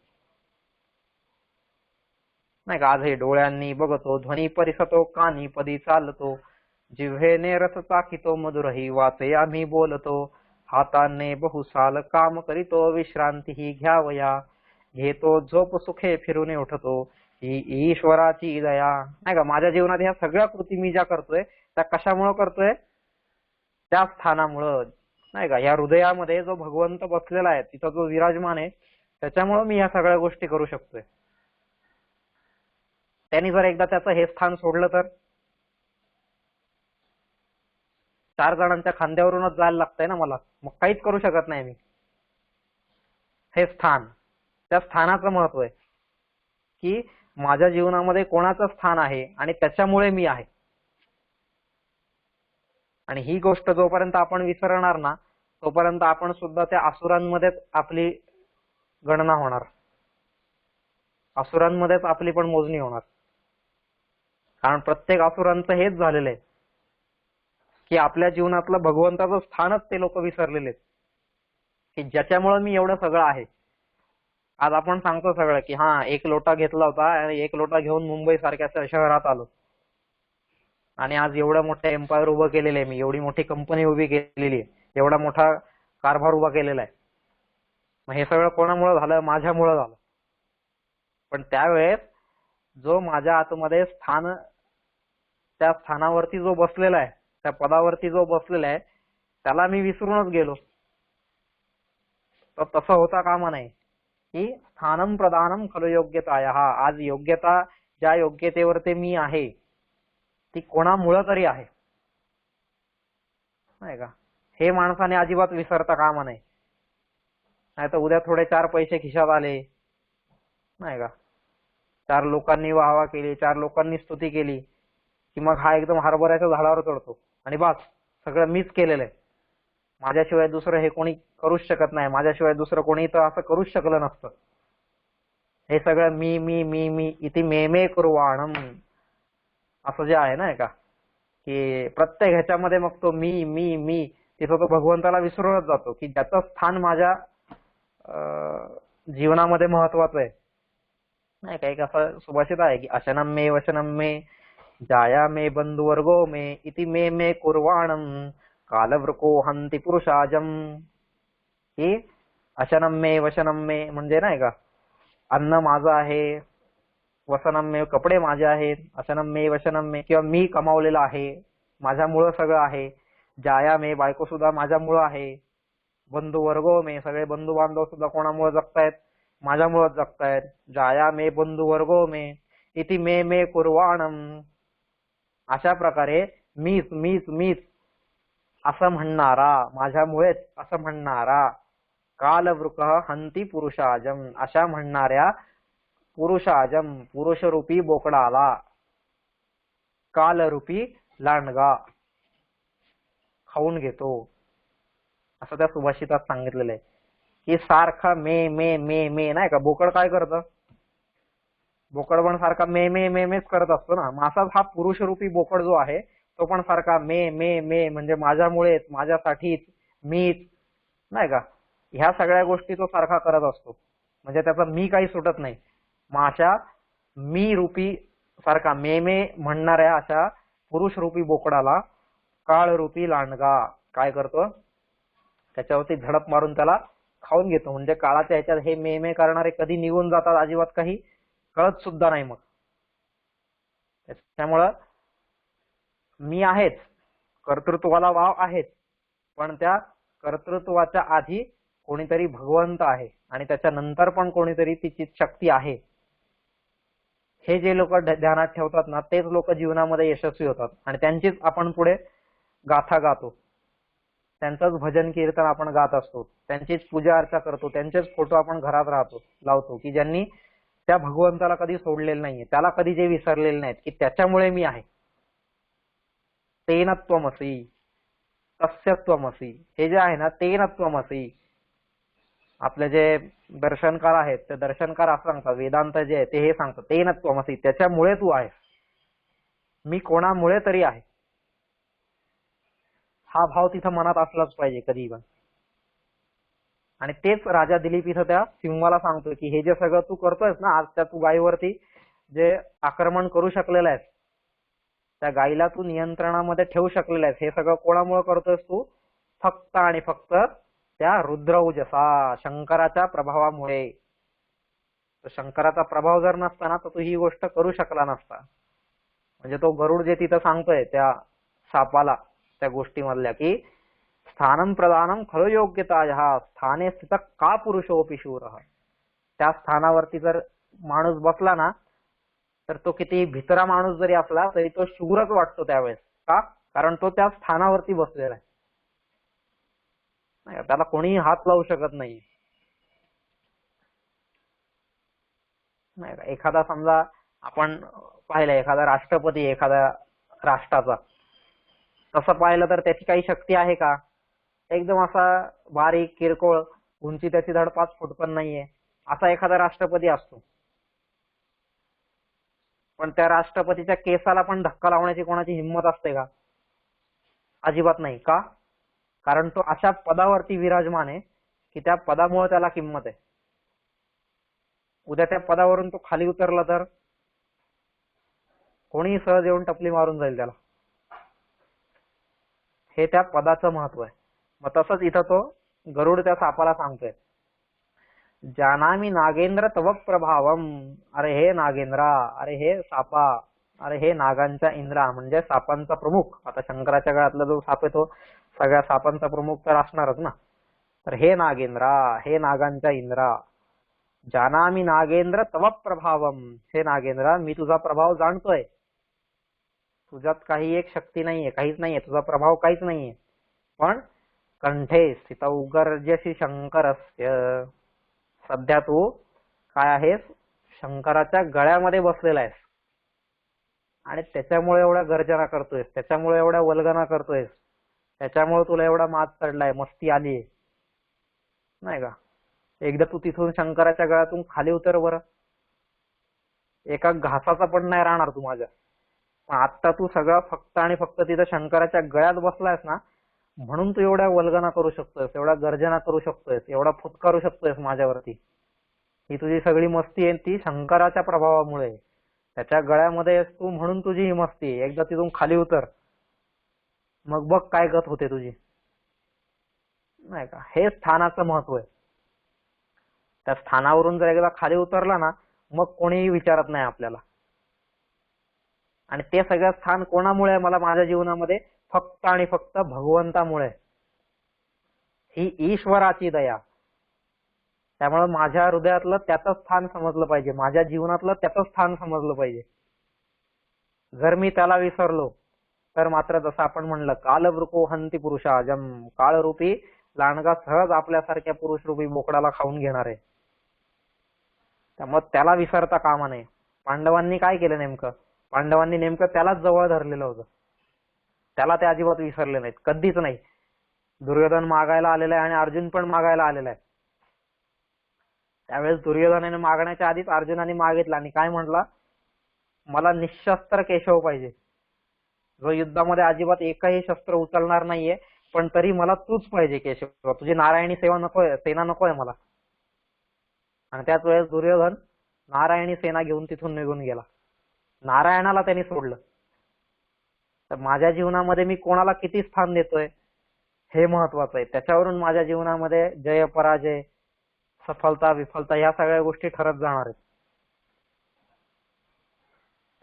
नाही का. आज हे डोळ्यांनी बघतो, ध्वनी परिसतो, कानी पदी चालतो, जिव्हेने रस चाखितो, मधुरही वाचे आम्ही बोलतो, हाताने बहुसाल काम करीतो विश्रांती ही घ्यावया, घेतो झोप सुखे फिरून उठतो ही ईश्वराची दया. नाही का, माझ्या जीवनात ह्या सगळ्या कृती मी ज्या करतोय त्या कशामुळे करतोय? त्या स्थानामुळं. नाही का, या हृदयामध्ये जो भगवंत बसलेला आहे, तिथं जो विराजमान आहे, त्याच्यामुळे मी ह्या सगळ्या गोष्टी करू शकतोय. त्यांनी जर एकदा त्याचं हे स्थान सोडलं तर 4 जणांच्या खांद्यावरूनच जायला लागतंय ना मला, मग काहीच करू शकत नाही मी. हे स्थान, त्या स्थानाचं महत्व आहे की माझ्या जीवनामध्ये कोणाचं स्थान आहे आणि त्याच्यामुळे मी आहे. आणि ही गोष्ट जोपर्यंत आपण विसरणार ना, तोपर्यंत आपण सुद्धा त्या असुरांमध्येच आपली गणना होणार, असुरांमध्येच आपली पण मोजणी होणार. कारण प्रत्येक असुरांचं हेच झालेलं आहे की आपल्या जीवनातलं भगवंताचं स्थानच ते लोक विसरलेले आहेत, की ज्याच्यामुळे मी एवढं सगळं आहे. आज आपण सांगतो सगळं की हा 1 लोटा घेतला होता आणि 1 लोटा घेऊन मुंबई सारख्या शहरात आलो आणि आज एवढं मोठं एम्पायर उभं केलेलं आहे मी, एवढी मोठी कंपनी उभी केलेली आहे, एवढा मोठा कारभार उभा केलेला आहे. मग हे सगळं कोणामुळे झालं? माझ्यामुळे झालं. पण त्यावेळेस जो माझ्या आतमध्ये स्थान, त्या स्थानावरती जो बसलेला आहे, त्या पदावरती जो बसलेला आहे, त्याला मी विसरूनच गेलो. तर तसं होता कामा नये की स्थानम प्रदानम खलु योग्यताया. आज योग्यता, ज्या योग्यतेवर ते मी आहे ती कोणामुळे तरी आहे, नाही का, हे माणसाने अजिबात विसरता कामा नये. नाही तर उद्या थोडे 4 पैसे खिशात आले, नाही का, 4 लोकांनी वाहवा केली, 4 लोकांनी स्तुती केली की मग हा एकदम हरभऱ्याच्या झाडावर चढतो आणि बस सगळं मीच केलेलं आहे, माझ्याशिवाय दुसरं हे कोणी करूच शकत नाही, माझ्याशिवाय दुसरं कोणी तर असं करूच शकलं नसतं. हे सगळं मी मी मी मी इति मे मे कुर्वाणम असं जे आहे ना का, की प्रत्येक ह्याच्यामध्ये मग तो मी मी मी, तिथं तो भगवंताला विसरूनच जातो की ज्याचं स्थान माझ्या जीवनामध्ये महत्वाचं आहे. नाही का, एक असं सुभाषित आहे की अशनम मे वशनम मे जाया मे बंधुवर्गो मे इति मे मे कुर्वाणम कालवृको हंती पुरुषाजम. ही अशनम मे वशनम मे म्हणजे नाही का, अन्न माझं आहे, वसनम मे कपडे माझे आहेत, अशनम मे वशनम मे किंवा मी कमावलेलं आहे, माझ्यामुळं सगळं आहे. जाया मे बायको सुद्धा माझ्यामुळं आहे. बंधू वर्गो मे सगळे बंधू बांधव सुद्धा कोणामुळे जगतायत? माझ्यामुळेच जगतायत. जाया मे बंधू वर्गो मे इति मे मे कुर्वाणम. अशा प्रकारे मीच मीच मीच असं म्हणणारा, माझ्यामुळेच असं म्हणणारा, कालवृक हंती पुरुषाजम, अशा म्हणणाऱ्या पुरुषाजम, पुरुषरूपी बोकडाला कालरूपी लांडगा खाऊन घेतो, असं त्या सुभाषितात सांगितलेलं आहे. की सारखा मे मे मे मे, नाही का, बोकड काय करतं? बोकड पण सारखा मे मे मे मेच करत असतो ना. मासाच हा पुरुषरूपी बोकड जो आहे तो पण सारखा मे मे मे म्हणजे माझ्यामुळेच, माझ्यासाठीच, मीच, नाही का, ह्या सगळ्या गोष्टी तो सारखा करत असतो. म्हणजे त्याचा मी काही सुटत नाही. मग अशा मी रूपी सारखा मे मे म्हणणाऱ्या अशा पुरुष रूपी बोकडाला काळरूपी लांडगा काय करतो? त्याच्यावरती झडप मारून त्याला खाऊन घेतो. म्हणजे काळाच्या ह्याच्यात हे मे मे करणारे कधी निघून जातात अजिबात काही कळत सुद्धा नाही. मग त्यामुळं मी आहेच, कर्तृत्वाला वाव आहेच, पण त्या कर्तृत्वाच्या आधी कोणीतरी भगवंत आहे आणि त्याच्यानंतर पण कोणीतरी तिची शक्ती आहे. हे जे लोक ध्यानात ठेवतात ना, तेच लोक जीवनामध्ये यशस्वी होतात आणि त्यांचीच आपण पुढे गाथा गातो, त्यांचंच भजन कीर्तन आपण गात असतो, त्यांचीच पूजा अर्चा करतो, त्यांचेच फोटो आपण घरात लावतो की ज्यांनी त्या भगवंताला कधी सोडलेलं नाहीये, त्याला कधी जे विसरलेले नाहीत की त्याच्यामुळे मी आहे. तेन त्वमसि तस्य त्वमसि, हे जे आहे ना, तेन त्वमसि. आपले जे दर्शनकार आहेत ते दर्शनकार असं सांगतात, वेदांत जे आहे ते हे सांगतात, तेन त्वमसि, त्याच्यामुळे तू आहेस, मी कोणामुळे तरी आहे. हा भाव तिथं मनात असलाच पाहिजे कधी पण. आणि तेच राजा दिलीप इथं त्या सिंहाला सांगतोय की हे जे सगळं तू करतोयस ना, आज त्या तू गायीवरती जे आक्रमण करू शकलेलं आहेस, त्या गायीला तू नियंत्रणामध्ये ठेवू शकलेला आहेस, हे सगळं कोणामुळे करतोयस तू? फक्त आणि फक्त त्या रुद्रौजसा शंकराच्या प्रभावामुळे. शंकराचा प्रभाव जर नसता ना तर तू ही गोष्ट करू शकला नसता. म्हणजे तो गरुड जे तिथं सांगतोय त्या सापाला त्या गोष्टीमधल्या की स्थानं प्रदानं खरं योग्यता ह्या स्थाने स्थित का पुरुषोपी शूर. त्या स्थानावरती जर माणूस बसला ना तर तो किती भितरा माणूस जरी असला तरी तो शूरच वाटतो त्यावेळेस. का? कारण तो त्या स्थानावरती बसलेला आहे. त्याला कोणीही हात लावू शकत नाही. नाही का? एखादा समजा आपण पाहिलं एखादा राष्ट्रपती एखाद्या राष्ट्राचा, तसं पाहिलं तर त्याची काही शक्ती आहे का? एकदम असा बारीक किरकोळ, उंची त्याची धड 5 फूट पण नाहीये, असा एखादा राष्ट्रपती असतो. पण त्या राष्ट्रपतीच्या केसाला पण धक्का लावण्याची कोणाची हिंमत असते का? अजिबात नाही. का? कारण तो अशा पदावरती विराजमान आहे की त्या पदामुळे त्याला किंमत आहे. उद्या त्या पदावरून तो खाली उतरला तर कोणीही सहज येऊन टपली मारून जाईल त्याला. हे त्या पदाचं महत्व आहे. मग तसंच इथं तो गरुड त्या सापाला सांगतोय, जानामी नागेंद्र तव प्रभावम. अरे हे नागेंद्रा, अरे हे सापा, अरे हे नागांच्या इंद्रा, म्हणजे सापांचा प्रमुख. आता शंकराच्या गळ्यातला जो साप आहे तो सगळ्या सापांचा प्रमुख तर असणारच ना. तर हे नागेंद्रा, हे नागांच्या इंद्रा, जानामी नागेंद्र तव प्रभावम. हे नागेंद्रा, मी तुझा प्रभाव जाणतोय. तुझ्यात काही एक शक्ती नाहीये, काहीच नाहीये, तुझा प्रभाव काहीच नाहीये. पण कंठे स्थितौ गर्जसी शंकरस्य. सध्या तू काय आहेस? शंकराच्या गळ्यामध्ये बसलेला आहेस आणि त्याच्यामुळे एवढ्या गर्जना करतोयस, त्याच्यामुळे एवढ्या वल्गना करतोयस, त्याच्यामुळे तुला एवढा माज चढलाय, मस्ती आलीये, नाही का? एकदा तू तिथून शंकराच्या गळ्यातून खाली उतर बरं, एका घासाचा पण नाही राहणार तू माझ्या. पण आता तू सगळं फक्त आणि फक्त तिथं शंकराच्या गळ्यात बसलायस ना, म्हणून तू एवढ्या वल्गना करू शकतोयस, एवढ्या गर्जना करू शकतोयस, एवढा फुटकारू शकतोयस माझ्यावरती. ही तुझी सगळी मस्ती आहे ती शंकराच्या प्रभावामुळे. त्याच्या गळ्यामध्ये आहेस तू म्हणून तुझी ही मस्ती आहे. एकदा तिथून खाली उतर, मग बघ काय गत होते तुझी, नाही का? हे स्थानाचं महत्व आहे. त्या स्थानावरून जर एकदा खाली उतरला ना मग कोणीही विचारत नाही आपल्याला. आणि ते सगळं स्थान कोणामुळे मला माझ्या जीवनामध्ये? फक्त आणि फक्त भगवंतामुळे. ही ईश्वराची दया. त्यामुळे माझ्या हृदयातलं त्याचं स्थान समजलं पाहिजे, माझ्या जीवनातलं त्याचं स्थान समजलं पाहिजे. जर मी त्याला विसरलो तर मात्र जसं आपण म्हणलं, कालवृको हंती पुरुषाजम, काळरूपी लांडगा सहज आपल्यासारख्या पुरुषरूपी बोकडाला खाऊन घेणार आहे. त्यामुळे त्याला विसरता कामा नये. पांडवांनी काय केलं नेमकं? पांडवांनी नेमकं त्यालाच जवळ धरलेलं होतं. त्याला ते अजिबात विसरले नाहीत, कधीच नाही. दुर्योधन मागायला आलेला आहे आणि अर्जुन पण मागायला आलेला आहे. त्यावेळेस दुर्योधनाने मागण्याच्या आधीच अर्जुनाने मागितलं आणि काय म्हटला? मला निशस्त्र केशव पाहिजे, जो युद्धामध्ये अजिबात एकही शस्त्र उचलणार नाहीये, पण तरी मला तूच पाहिजे केशव, तुझी नारायणी सेवा नकोय, सेना नकोय मला. आणि त्याच वेळेस दुर्योधन नारायणी सेना घेऊन तिथून निघून गेला. नारायणाला त्यांनी सोडलं. तर माझ्या जीवनामध्ये मी कोणाला किती स्थान देतोय हे महत्वाचं आहे. त्याच्यावरून माझ्या जीवनामध्ये जय पराजय, सफलता विफलता ह्या सगळ्या गोष्टी ठरत जाणार आहेत.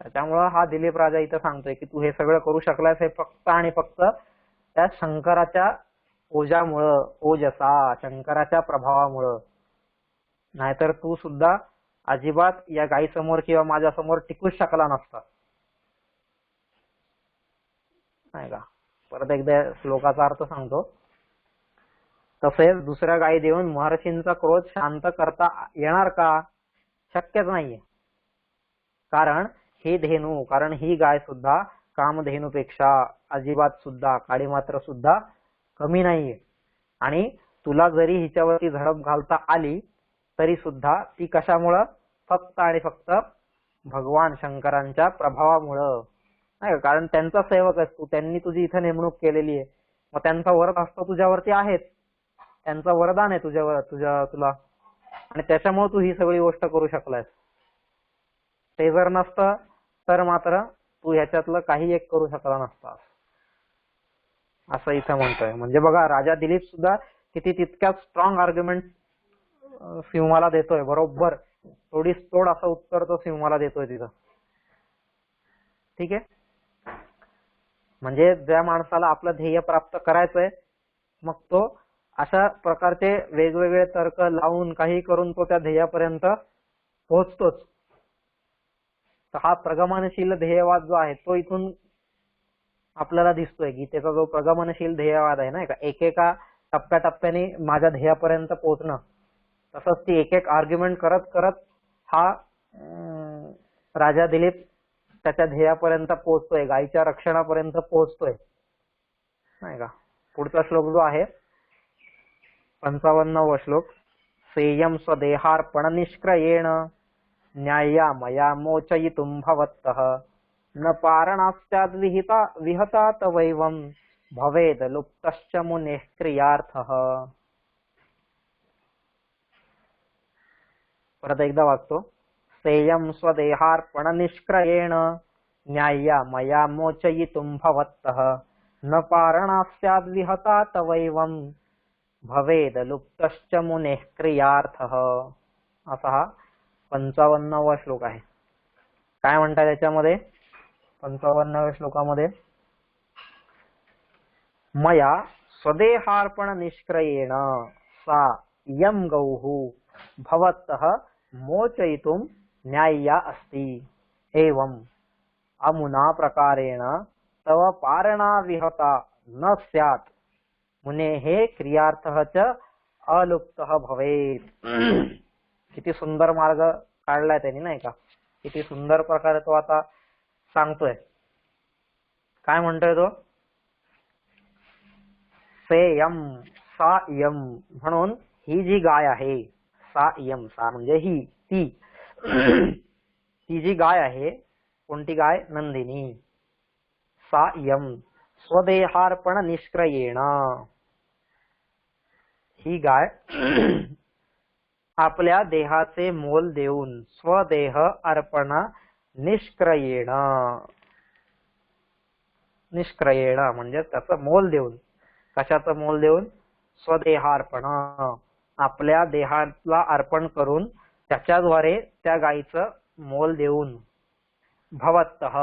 त्याच्यामुळं हा दिलीप राजा इथं सांगतोय की तू हे सगळं करू शकलायस हे फक्त आणि फक्त त्या शंकराच्या ओजामुळं, ओजसा, शंकराच्या प्रभावामुळं. नाहीतर तू सुद्धा अजिबात या गायीसमोर किंवा माझ्यासमोर टिकूच शकला नसता, नाही का? परत एकदा श्लोकाचा अर्थ सांगतो. तसेच दुसऱ्या गायी देऊन महर्षींचा क्रोध शांत करता येणार का? शक्यच नाहीये. कारण ही गाय सुद्धा कामधेनूपेक्षा अजिबात सुद्धा, काडी मात्र सुद्धा कमी नाहीये. आणि तुला जरी हिच्यावरती झडप घालता आली तरी सुद्धा ती कशामुळं? फक्त आणि फक्त भगवान शंकरांच्या प्रभावामुळं, नाही का? कारण त्यांचा सेवक आहेस तू, त्यांनी तुझी इथं नेमणूक केलेली आहे. मग त्यांचा वरद हस्त तुझ्यावरती आहेच, त्यांचं वरदान आहे तुला, आणि त्याच्यामुळे तू ही सगळी गोष्ट करू शकलायस. ते जर नसतं तर मात्र तू ह्याच्यातलं काही एक करू शकला नसतास. असं इथं म्हणतोय. म्हणजे बघा राजा दिलीप सुद्धा किती तितक्याच स्ट्रॉंग आर्ग्युमेंट सिंहाला देतोय. बरोबर तोडीस तोड असं उत्तर तो सिंहाला देतोय तिथं. ठीक आहे. म्हणजे ज्या माणसाला आपलं ध्येय प्राप्त करायचंय मग तो अशा प्रकारचे वेगवेगळे तर्क लावून काही करून तो त्या ध्येयापर्यंत पोहोचतोच. तर हा प्रगमनशील ध्येयवाद जो आहे तो इथून आपल्याला दिसतोय. गीतेचा जो प्रगमनशील ध्येयवाद आहे ना, एकेका टप्प्याटप्प्याने माझ्या ध्येयापर्यंत पोहोचणं, तसंच ती एक एक आर्ग्युमेंट करत करत हा राजा दिलीप त्याच्या ध्येयापर्यंत पोहोचतोय, गायीच्या रक्षणापर्यंत पोहोचतोय नाही का. पुढचा श्लोक जो आहे 55वा श्लोक, सेयम स्वदेहार्पण निष्क्रयेण न्याय्या मया मोचयितुं भवत्तः न पारणास्याद् विहता तवैवं भवेद लुप्तश्च मुनेः क्रियार्थः. परत एकदा वाचतो. सेयम स्वदेहार्पण निष्क्रयेण न्याय्या मया मोचयितुं भवत्तः न पारणास्याद् विहता तवैवं भवेद लुप्तश्च मुनेः क्रियार्थः. असा हा 55वा श्लोक आहे. काय म्हणतात त्याच्यामध्ये 55व्या श्लोकामध्ये, मया स्वदेहार्पण निष्क्रयेण सा यम गौः भवतः मोचयितुं न्याय्या अस्ति एवं अमुना प्रकारेण तव पारणा विहता न स्यात् मुनेः क्रियार्थः च अलुप्तः भवेत्. किती सुंदर मार्ग काढलाय त्यांनी नाही का. किती सुंदर प्रकारे तो आता सांगतोय. काय म्हणतोय तो, सेयम सा यम, म्हणून ही जी गाय आहे, सा यम, सा म्हणजे ही ती ती जी गाय आहे, कोणती गाय, नंदिनी. सा यम स्वदेहार्पण निष्क्रयेण, ही गाय आपल्या देहाचे मोल देऊन, स्वदेह अर्पण निष्क्रयेण, निष्क्रयेण म्हणजे त्याचं मोल देऊन. कशाचं मोल देऊन, स्वदेहार्पण, आपल्या देहाला अर्पण करून त्याच्याद्वारे त्या गायीचं मोल देऊन. भवत्तः,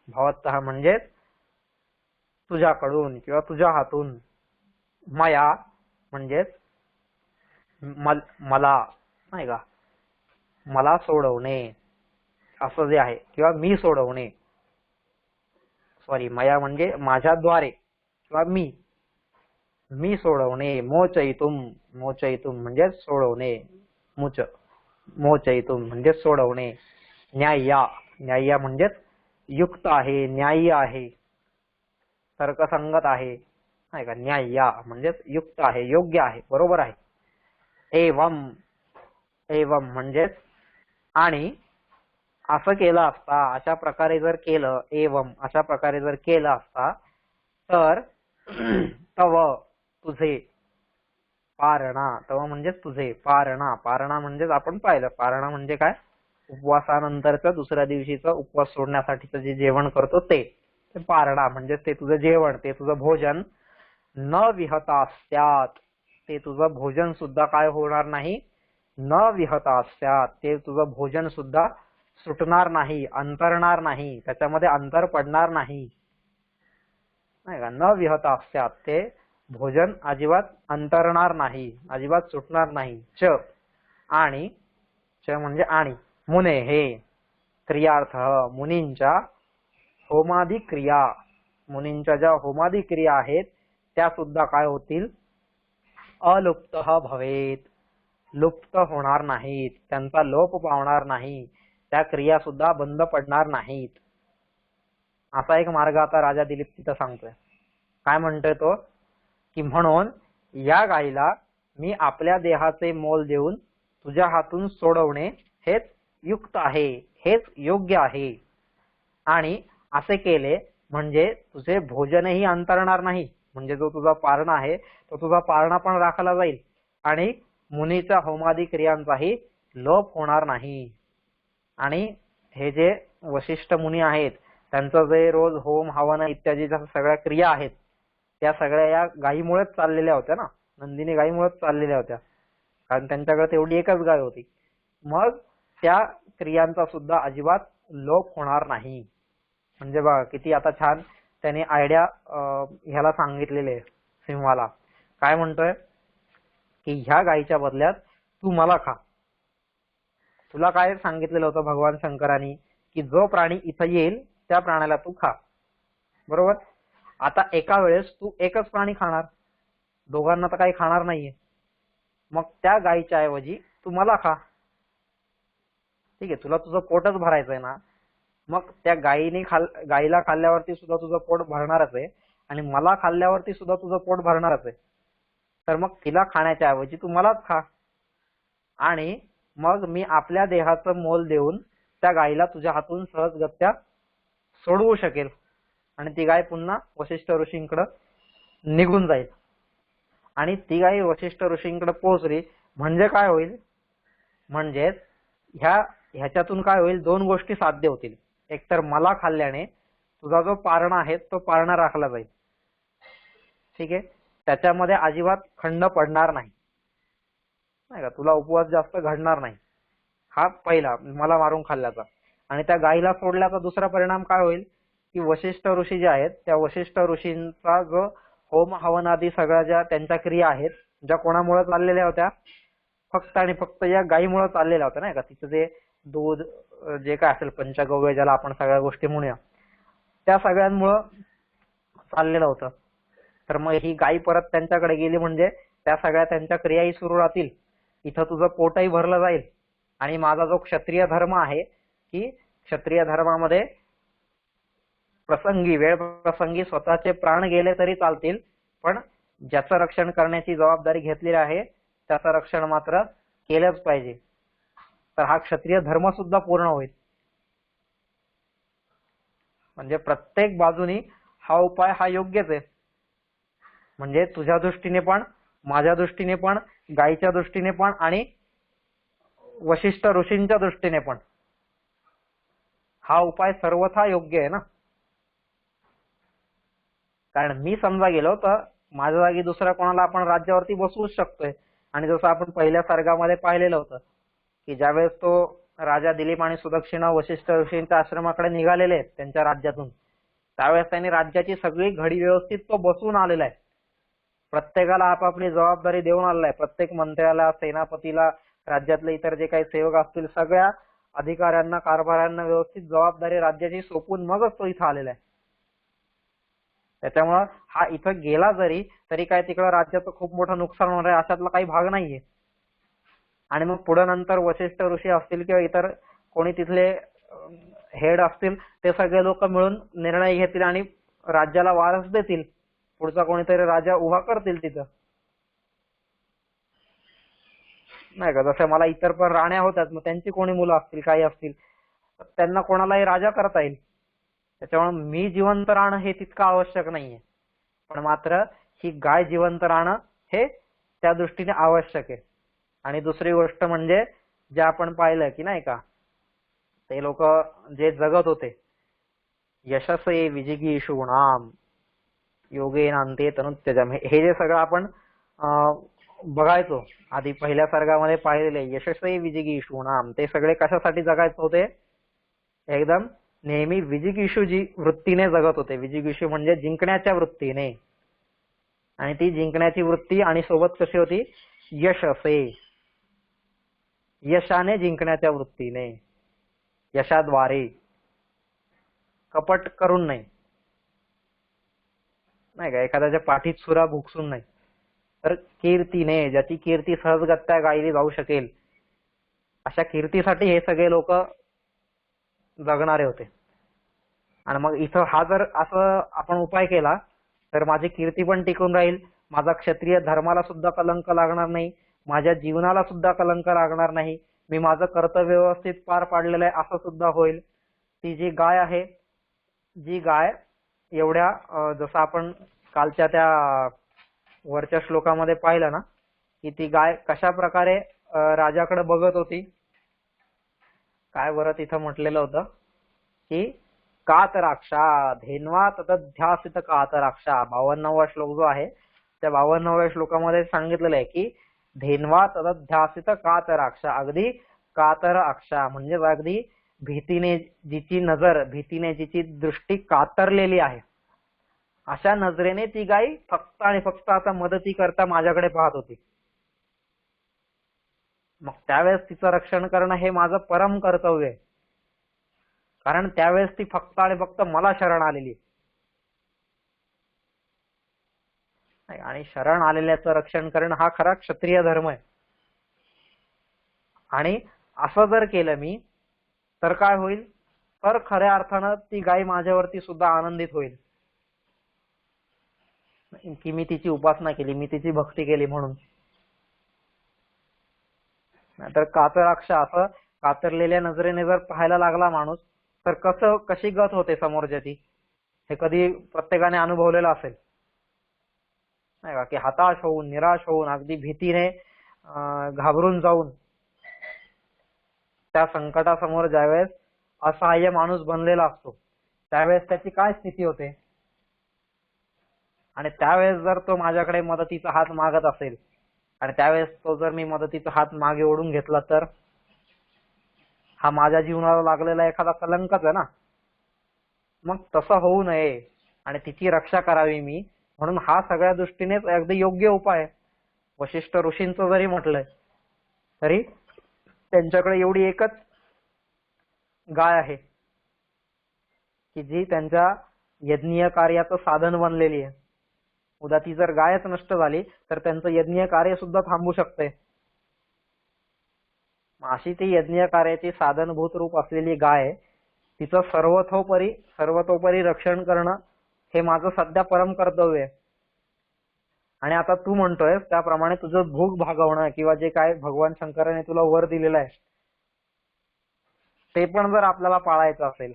भवत्तः म्हणजे तुझ्याकडून किंवा तुझ्या हातून. मया म्हणजे मला नाही का, मला सोडवणे असं जे आहे, किंवा मी सोडवणे, सॉरी मया म्हणजे माझ्याद्वारे किंवा मी सोडवणे. मोचयितुम, मोचयितुम म्हणजे सोडवणे, मोचयितुम म्हणजे सोडवणे. न्याय्या, न्याय्या म्हणजे युक्त आहे, न्याय्य आहे, तर्कसंगत आहे नाही का. न्याय्या म्हणजे युक्त आहे, योग्य आहे, बरोबर आहे. एवं, एवं म्हणजे आणि असं केलं असता, अशा प्रकारे जर केलं, एवं अशा प्रकारे जर केलं असता, तर तव तुझे, पारणा, तव म्हणजे तुझे, पारणा, पारणा म्हणजेच आपण पाहिलं, पारणा म्हणजे काय, उपवासानंतरचं दुसऱ्या दिवशीचं उपवास सोडण्यासाठीचं जे जेवण करतो ते पारणा म्हणजे ते तुझं जेवण, ते तुझं भोजन. न विहतास्यात, ते तुझं भोजन सुद्धा काय होणार नाही, न विहतास्यात, ते तुझं भोजन सुद्धा सुटणार नाही, अंतरणार नाही, त्याच्यामध्ये अंतर पडणार नाही नाही का. न विहतास्यात, ते भोजन अजिबात अंतरणार नाही, अजिबात सुटणार नाही. च, आणि, च म्हणजे आणि, मुने हे, क्रियार्थ, मुनींच्या होमादी क्रिया, मुनींच्या ज्या होमादी क्रिया आहेत त्या सुद्धा काय होतील, अलुप्त भवेत, लुप्त होणार नाहीत, त्यांचा लोप पावणार नाही, त्या क्रिया सुद्धा बंद पडणार नाहीत. असा एक मार्ग आता राजा दिलीप तिथं सांगतोय. काय म्हणतोय तो, की म्हणून या गायीला मी आपल्या देहाचे मोल देऊन तुझ्या हातून सोडवणे हेच युक्त आहे, हेच योग्य आहे. आणि असे केले म्हणजे तुझे भोजनही अंतरणार नाही, म्हणजे जो तुझा पारणा आहे तो तुझा पारणा पण राखला जाईल आणि मुनीच्या होमादी क्रियांचाही लोप होणार नाही. आणि हे जे वशिष्ठ मुनी आहेत त्यांचं जे रोज होम हवन इत्यादी सगळ्या क्रिया आहेत त्या सगळ्या या गायीमुळेच चाललेल्या होत्या ना, नंदिनी गायीमुळेच चाललेल्या होत्या, कारण त्यांच्याकडे तेवढी एकच गाय होती. मग त्या क्रियांचा सुद्धा अजिबात लोप होणार नाही. म्हणजे बघा किती आता छान त्याने आयडिया ह्याला सांगितलेले आहे, सिंहाला. काय म्हणतोय की ह्या गायीच्या बदल्यात तू मला खा. तुला काय सांगितलेलं होतं भगवान शंकरांनी की जो प्राणी इथं येईल त्या प्राण्याला तू खा, बरोबर. आता एका वेळेस तू एकच प्राणी खाणार, दोघांना तर काही खाणार नाहीये. मग त्या गायीच्या ऐवजी तू मला खा. ठीक आहे, तुला तुझं पोटच भरायचंय ना, मग त्या गायीला खाल्ल्यावरती सुद्धा तुझं पोट भरणारच आहे आणि मला खाल्ल्यावरती सुद्धा तुझं पोट भरणारच आहे. तर मग तिला खाण्याच्या ऐवजी तू मलाच खा आणि मग मी आपल्या देहाचं मोल देऊन त्या गायीला तुझ्या हातून सहजगत्या सोडवू शकेल आणि ती गाय पुन्हा वशिष्ठ ऋषींकडे निघून जाईल. आणि ती गाय वशिष्ठ ऋषींकडे पोहोचली म्हणजे काय होईल, म्हणजेच ह्याच्यातून काय होईल, दोन गोष्टी साध्य होतील. एकतर मला खाल्ल्याने तुझा जो पारणा आहे तो पारणा राखला जाईल. ठीक आहे, त्याच्यामध्ये अजिबात खंड पडणार नाही, नाही का, तुला उपवास जास्त घडणार नाही. हा पहिला मला मारून खाल्ल्याचा. आणि त्या गायीला सोडल्याचा दुसरा परिणाम काय होईल की वशिष्ठ ऋषी जे आहेत त्या वशिष्ठ ऋषींचा जो होम हवन आदी सगळ्या ज्या त्यांच्या क्रिया आहेत ज्या कोणामुळे चाललेल्या होत्या, फक्त आणि फक्त या गायीमुळे चाललेल्या होत्या, नाही का. तिचं जे दूध जे काय असेल पंचगव्य ज्याला आपण सगळ्या गोष्टी म्हणूया, त्या सगळ्यांमुळं चाललेलं होतं. तर मग ही गायी परत त्यांच्याकडे गेली म्हणजे त्या सगळ्या त्यांच्या क्रियाही सुरू राहतील, इथं तुझं पोटही भरलं जाईल आणि माझा जो क्षत्रिय धर्म आहे की क्षत्रिय धर्मामध्ये वेळ प्रसंगी स्वतःचे प्राण गेले तरी चालतील, पण ज्याचं रक्षण करण्याची जबाबदारी घेतलेली आहे त्याचं रक्षण मात्र केलंच पाहिजे. तर हा क्षत्रिय धर्म सुद्धा पूर्ण होईल. म्हणजे प्रत्येक बाजूनी हा उपाय हा योग्यच आहे. म्हणजे तुझ्या दृष्टीने पण, माझ्या दृष्टीने पण, गायीच्या दृष्टीने पण आणि वशिष्ठ ऋषींच्या दृष्टीने पण हा उपाय सर्वथा योग्य आहे ना. कारण मी समजा गेलो तर माझ्या जागी दुसऱ्या कोणाला आपण राज्यावरती बसवूच शकतोय. आणि जसं आपण पहिल्या सर्गामध्ये पाहिलेलं होतं की ज्यावेळेस तो राजा दिलीप आणि सुदक्षिणा वशिष्ठ ऋषींच्या आश्रमाकडे निघालेले आहेत त्यांच्या राज्यातून, त्यावेळेस त्यांनी राज्याची सगळी घडी व्यवस्थित तो बसवून आलेला आहे. प्रत्येकाला आपापली जबाबदारी देऊन आलेला आहे. प्रत्येक मंत्र्याला, सेनापतीला, राज्यातले इतर जे काही सेवक असतील सगळ्या अधिकाऱ्यांना, कारभाऱ्यांना व्यवस्थित जबाबदारी राज्याची सोपवून मगच तो इथं आलेला आहे. त्याच्यामुळं हा इथं गेला जरी तरी काय तिकडं राज्याचं खूप मोठं नुकसान होणार आहे अशातला काही भाग नाहीये. आणि मग पुढे नंतर वशिष्ठ ऋषी असतील किंवा इतर कोणी तिथले हेड असतील ते सगळे लोक मिळून निर्णय घेतील आणि राज्याला वारस देतील, पुढचा कोणीतरी राजा उभा करतील तिथं, नाही का. जसं मला इतर पण राण्या होत्यात, मग त्यांची कोणी मुलं असतील काही असतील त्यांना कोणालाही राजा करता येईल. त्याच्यामुळे मी जिवंत राहणं हे तितकं आवश्यक नाहीये, पण मात्र ही गाय जिवंत राहणं हे त्या दृष्टीने आवश्यक आहे. आणि दुसरी गोष्ट म्हणजे जे आपण पाहिलं की नाही का, ते लोक जे जगत होते यशसे विजिगीषूणाम योगेनांते तनुत्यजम, हे जे सगळं आपण बघायचो आधी पहिल्या सर्गामध्ये पाहिलेले यशसे विजिगीषूणाम, ते सगळे कशासाठी जगायचे होते, एकदम नेहमी विजिगीषू वृत्तीने जगत होते. विजिगीषू म्हणजे जिंकण्याच्या वृत्तीने. आणि ती जिंकण्याची वृत्ती आणि सोबत कशी होती, यशसे, यशाने जिंकण्याच्या वृत्तीने, यशाद्वारे, कपट करून नाही, नाही का, एखाद्याच्या पाठीत सुरा भुकसून नाही, तर कीर्तीने, ज्याची कीर्ती सहजगत्या गायली जाऊ शकेल अशा कीर्तीसाठी हे सगळे लोक जगणारे होते. आणि मग इथं हा जर असं आपण उपाय केला तर माझी कीर्ती पण टिकून राहील, माझा क्षत्रिय धर्माला सुद्धा कलंक लागणार नाही, माझ्या जीवनाला सुद्धा कलंक लागणार नाही, मी माझं कर्तव्य व्यवस्थित पार पाडलेलं आहे असं सुद्धा होईल. ती जी गाय आहे, जी गाय एवढ्या जसं आपण कालच्या त्या वरच्या श्लोकामध्ये पाहिलं ना की ती गाय कशा प्रकारे राजाकडे बघत होती. काय बरं तिथं म्हटलेलं होतं की कातराक्षा धेन्वा तदध्यासित कातराक्षा 52वा श्लोक जो आहे त्या 52व्या श्लोकामध्ये सांगितलेलं आहे की धेन्वा तदध्यासित कातराक्षा, अगदी कातर अक्षा म्हणजे अगदी भीतीने जिची नजर, भीतीने जिची दृष्टी कातरलेली आहे अशा नजरेने ती गाय फक्त आणि फक्त आता मदती करता माझ्याकडे पाहत होती. मग त्यावेळेस तिचं रक्षण करणं हे माझं परम कर्तव्य आहे, कारण त्यावेळेस ती फक्त आणि फक्त मला शरण आलेली आणि शरण आलेल्याचं रक्षण करणं हा खरा क्षत्रिय धर्म आहे. आणि असं जर केलं मी तर काय होईल, तर खऱ्या अर्थानं ती गाय माझ्यावरती सुद्धा आनंदित होईल की मी तिची उपासना केली, मी तिची भक्ती केली म्हणून. नाहीतर कातराक्ष असं कातरलेल्या नजरेने जर पाहायला लागला माणूस तर कशी गत होते समोरच्याची हे कधी प्रत्येकाने अनुभवलेलं असेल नाही का, की हताश होऊन निराश होऊन अगदी भीतीने घाबरून जाऊन त्या संकटासमोर ज्यावेळेस असहाय्य माणूस बनलेला असतो त्यावेळेस त्याची काय स्थिती होते. आणि त्यावेळेस जर तो माझ्याकडे मदतीचा हात मागत असेल आणि त्यावेळेस तो जर मी मदतीचा हात मागे ओढून घेतला तर हा माझ्या जीवनाला लागलेला एखादा कलंकच आहे ना. मग तसं होऊ नये आणि तिची रक्षा करावी मी, म्हणून हा सगळ्या दृष्टीनेच अगदी योग्य उपाय आहे. वशिष्ठ ऋषींचं जरी म्हटलंय तरी त्यांच्याकडे एवढी एकच गाय आहे की जी त्यांच्या यज्ञीय कार्याचं साधन बनलेली आहे. उद्या ती जर गायच नष्ट झाली तर त्यांचं यज्ञीय कार्य सुद्धा थांबू शकते. अशी ती यज्ञीय कार्याची साधनभूत रूप असलेली गाय, तिचं सर्वतोपरी रक्षण करणं हे माझं सध्या परम कर्तव्य आहे. आणि आता तू म्हणतोय त्याप्रमाणे तुझं भूक भागवणं किंवा जे काय भगवान शंकराने तुला वर दिलेलं आहे ते पण जर आपल्याला पाळायचं असेल,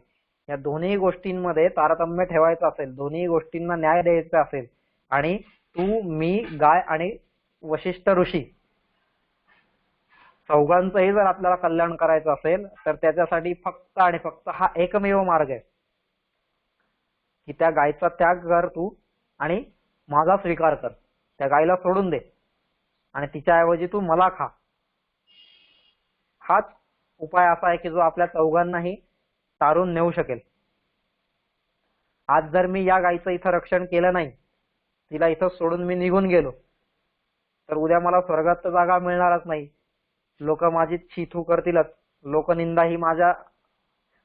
या दोन्ही गोष्टींमध्ये तारतम्य ठेवायचं असेल, दोन्ही गोष्टींना न्याय द्यायचा असेल आणि तू मी गाय आणि वशिष्ठ ऋषी चौघांचंही जर आपल्याला कल्याण करायचं असेल तर त्याच्यासाठी फक्त आणि फक्त हा एकमेव मार्ग आहे की त्या गायचा त्याग कर तू आणि माझा स्वीकार कर. त्या गायला सोडून दे आणि तिच्याऐवजी तू मला खा. हाच उपाय असा आहे की जो आपल्या चौघांनाही तारून नेऊ शकेल. आज जर मी या गायचं इथं रक्षण केलं नाही, तिला इथं सोडून मी निघून गेलो तर उद्या मला स्वर्गात तर जागा मिळणारच नाही. लोक माझी छीथू करतीलच, लोकनिंदा ही माझ्या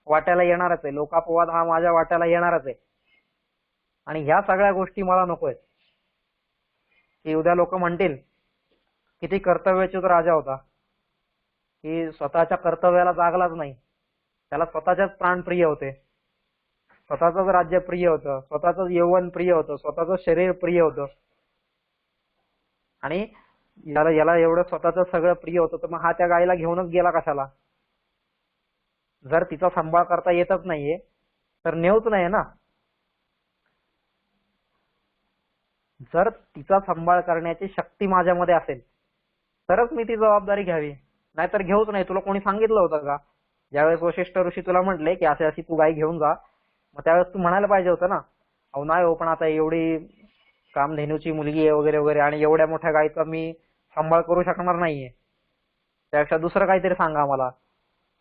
वाट्याला येणारच आहे, लोकापवाद हा माझ्या वाट्याला येणारच आहे. आणि ह्या सगळ्या गोष्टी मला नकोय की उद्या लोक म्हणतील किती कर्तव्यच्युत राजा होता की स्वतःच्या कर्तव्याला जागलाच नाही, त्याला स्वतःच्याच प्राण प्रिय होते, स्वतःच राज्य प्रिय होतं, स्वतःच यौवन प्रिय होतं, स्वतःच शरीर प्रिय होतं. आणि याला एवढं स्वतःच सगळं प्रिय होतं तर मग हा त्या गायीला घेऊनच गेला कशाला. जर तिचा सांभाळ करता येतच नाहीये तर नेऊच नाही ना. जर तिचा सांभाळ करण्याची शक्ती माझ्यामध्ये असेल तरच मी ती जबाबदारी घ्यावी, नाहीतर घेऊच नाही. तुला कोणी सांगितलं होतं का? ज्यावेळेस वशिष्ठ ऋषी तुला म्हटले की अशी तू गाय घेऊन जा, मग त्यावेळेस तू म्हणायला पाहिजे होतं ना, अहो नाही हो पण आता एवढी कामधेनूची मुलगी आहे वगैरे वगैरे आणि एवढ्या मोठ्या गायीचा मी सांभाळ करू शकणार नाहीये, त्यापेक्षा दुसरं काहीतरी सांगा मला,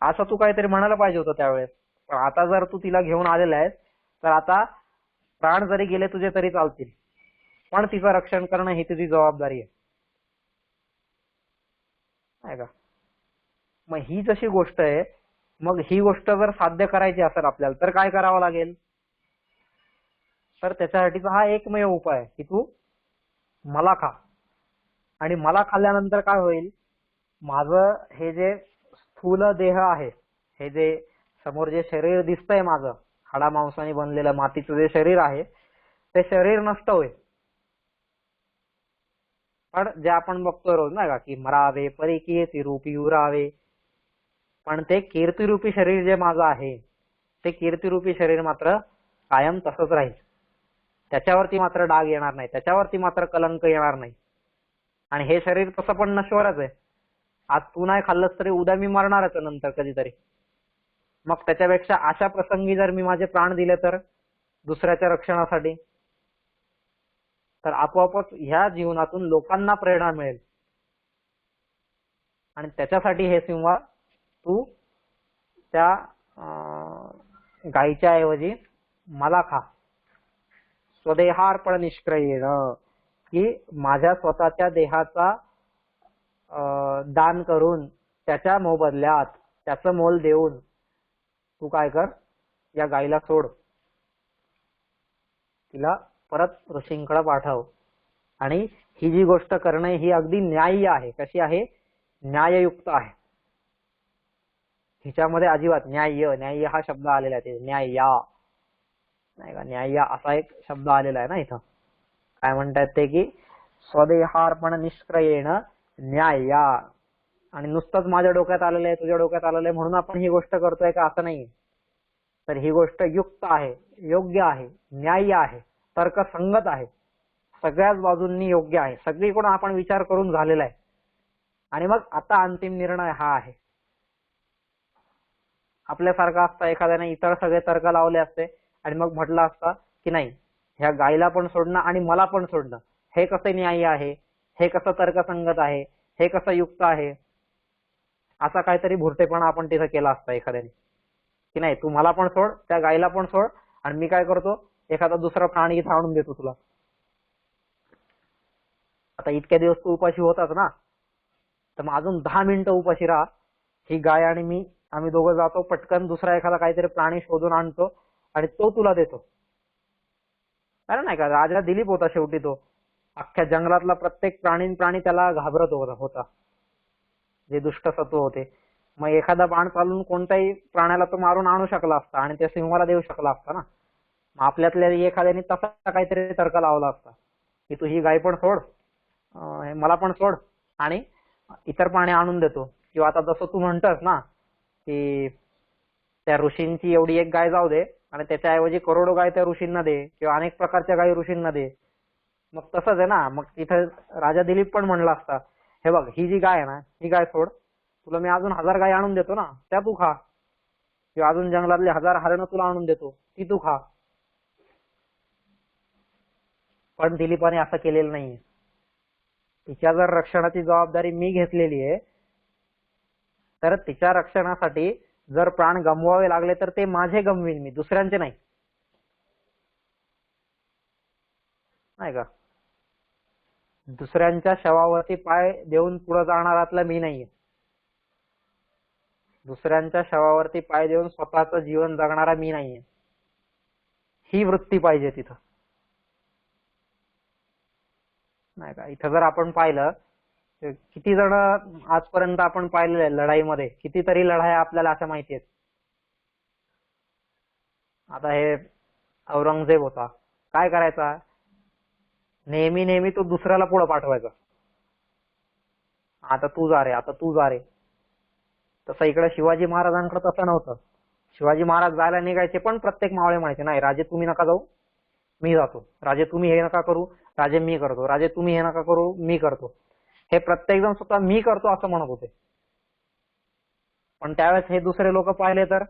असं तू काहीतरी म्हणायला पाहिजे होतं त्यावेळेस. पण आता जर तू तिला घेऊन आलेला आहेस तर आता प्राण जरी गेले तुझे तरी चालतील, पण तिचं रक्षण करणं ही तुझी जबाबदारी आहे नाही का. मग ही जशी गोष्ट आहे, मग ही गोष्ट जर साध्य करायची असेल आपल्याला तर काय करावं लागेल, तर त्याच्यासाठीचा हा एकमेव उपाय आहे की तू मला खा. आणि मला खाल्ल्यानंतर काय होईल, माझं हे जे स्थूल देह आहे, हे जे समोर जे शरीर दिसतंय माझं हाडा मांसाने बनलेलं मातीचं जे शरीर आहे ते शरीर नष्ट होईल. पण जे आपण बघतो रोज ना की मरावे परी कीर्तिरूपी उरावे, पण ते कीर्तिरूपी शरीर जे माझं आहे ते कीर्तिरूपी शरीर मात्र कायम तसंच राहील. त्याच्यावरती मात्र डाग येणार नाही, त्याच्यावरती मात्र कलंक येणार नाही. आणि हे शरीर तसं पण नश्वरच आहे. आज तू नाही खाल्लंस तरी उद्या मी मरणारच नंतर कधीतरी. मग त्याच्यापेक्षा अशा प्रसंगी जर मी माझे प्राण दिले तर दुसऱ्याच्या रक्षणासाठी, तर आपोआपच ह्या जीवनातून लोकांना प्रेरणा मिळेल. आणि त्याच्यासाठी हे सिंहा तू त्या गायीच्या ऐवजी मला खा. स्वदेहार्पण निष्क्रियेण, की माझ्या स्वतःच्या देहाचा दान करून त्याच्या मोबदल्यात त्याचं मोल देऊन तू काय कर, या गायीला सोड, तिला परत ऋषींकडे पाठव. आणि ही जी गोष्ट करणे ही अगदी न्याय्य आहे. कशी आहे? न्याययुक्त आहे. हिच्यामध्ये अजिबात न्याय्य, न्याय्य हा शब्द आलेला आहे, न्याय्या नाही का, न्याय्य असा एक शब्द आलेला आहे ना इथं. काय म्हणतात ते की स्वदेहार्पण निष्क्रियेण न्याय्या. आणि नुसतंच माझ्या डोक्यात आलेलं आहे, तुझ्या डोक्यात आलेलं आहे म्हणून आपण ही गोष्ट करतोय का, असं नाही. तर ही गोष्ट युक्त आहे, योग्य आहे, न्याय्य आहे, तर्कसंगत आहे, सगळ्याच बाजूंनी योग्य आहे, सगळीकडून आपण विचार करून झालेला आहे. आणि मग आता अंतिम निर्णय हा आहे. आपल्यासारखा असता एखाद्याने इतर सगळे तर्क लावले असते आणि मग म्हटलं असतं की नाही, ह्या गायीला पण सोडणं आणि मला पण सोडणं हे कसं न्याय्य आहे, हे कसं तर्कसंगत आहे, हे कसं युक्त आहे, असा काहीतरी भुरटेपणा आपण तिथं केला असता एखाद्याने, की नाही तू मला पण सोड, त्या गायीला पण सोड, आणि मी काय करतो, एखादा दुसरा प्राणी इथं आणून देतो तुला. आता इतक्या दिवस तू उपाशी होतास ना, तर मग अजून 10 मिनिटं उपाशी राहा. ही गाय आणि मी, आम्ही दोघं जातो, पटकन दुसरा एखादा काहीतरी प्राणी शोधून आणतो आणि तो तुला देतो. अरे नाही का, राजा दिलीप होता शेवटी तो. अख्ख्या जंगलातला प्रत्येक प्राणी त्याला घाबरत होता, जे दुष्ट सत्व होते. मग एखादा बाण चालून कोणत्याही प्राण्याला तो मारून आणू शकला असता आणि त्या सिंहाला देऊ शकला असता ना. मग आपल्यातल्या एखाद्याने तसा काहीतरी तर्क लावला असता की तू ही गाय पण सोड, मला पण सोड, आणि इतर प्राणी आणून देतो. किंवा आता जसं तू म्हणतोस ना की त्या ऋषींची एवढी एक गाय जाऊ दे आणि त्याच्याऐवजी करोडो गाय त्या ऋषींना दे, किंवा अनेक प्रकारच्या गायी ऋषींना दे. मग तसंच आहे ना. मग तिथं राजा दिलीप पण म्हणला असता, हे बघ ही जी गाय आहे ना, ही गाय सोड, तुला मी अजून 1000 गाय आणून देतो ना, त्या तू खा. किंवा अजून जंगलातले 1000 हरणं तुला आणून देतो, ती तू खा. पण दिलीपाने असं केलेलं नाहीये. तिच्या जर रक्षणाची जबाबदारी मी घेतलेली आहे, तर तिच्या रक्षणासाठी जर प्राण गमवावे लागले तर ते माझे गमवीन मी, दुसऱ्यांचे नाही. नाही का, दुसऱ्यांच्या शवावरती पाय देऊन पुढे जाणारातला मी नाहीये. दुसऱ्यांच्या शवावरती पाय देऊन स्वतःचं जीवन जगणारा मी नाहीये. ही वृत्ती पाहिजे तिथं. नाही का, इथं जर आपण पाहिलं किती जण आजपर्यंत आपण पाहिलेलं आहे लढाईमध्ये, कितीतरी लढाया आपल्याला अशा माहिती आहेत. आता हे औरंगजेब होता, काय करायचा, नेहमी नेहमी तो दुसऱ्याला पुढे पाठवायचा. आता तू जा रे, आता तू जा रे. तसं इकडे शिवाजी महाराजांकडे तसं नव्हतं. शिवाजी महाराज जायला निघायचे पण प्रत्येक मावळे म्हणायचे, नाही राजे तुम्ही नका जाऊ, मी जातो. राजे तुम्ही हे नका करू, राजे मी करतो. राजे तुम्ही हे नका करू, मी करतो. हे प्रत्येक जण स्वतः मी करतो असं म्हणत होते. पण त्यावेळेस हे दुसरे लोक पाहिले तर,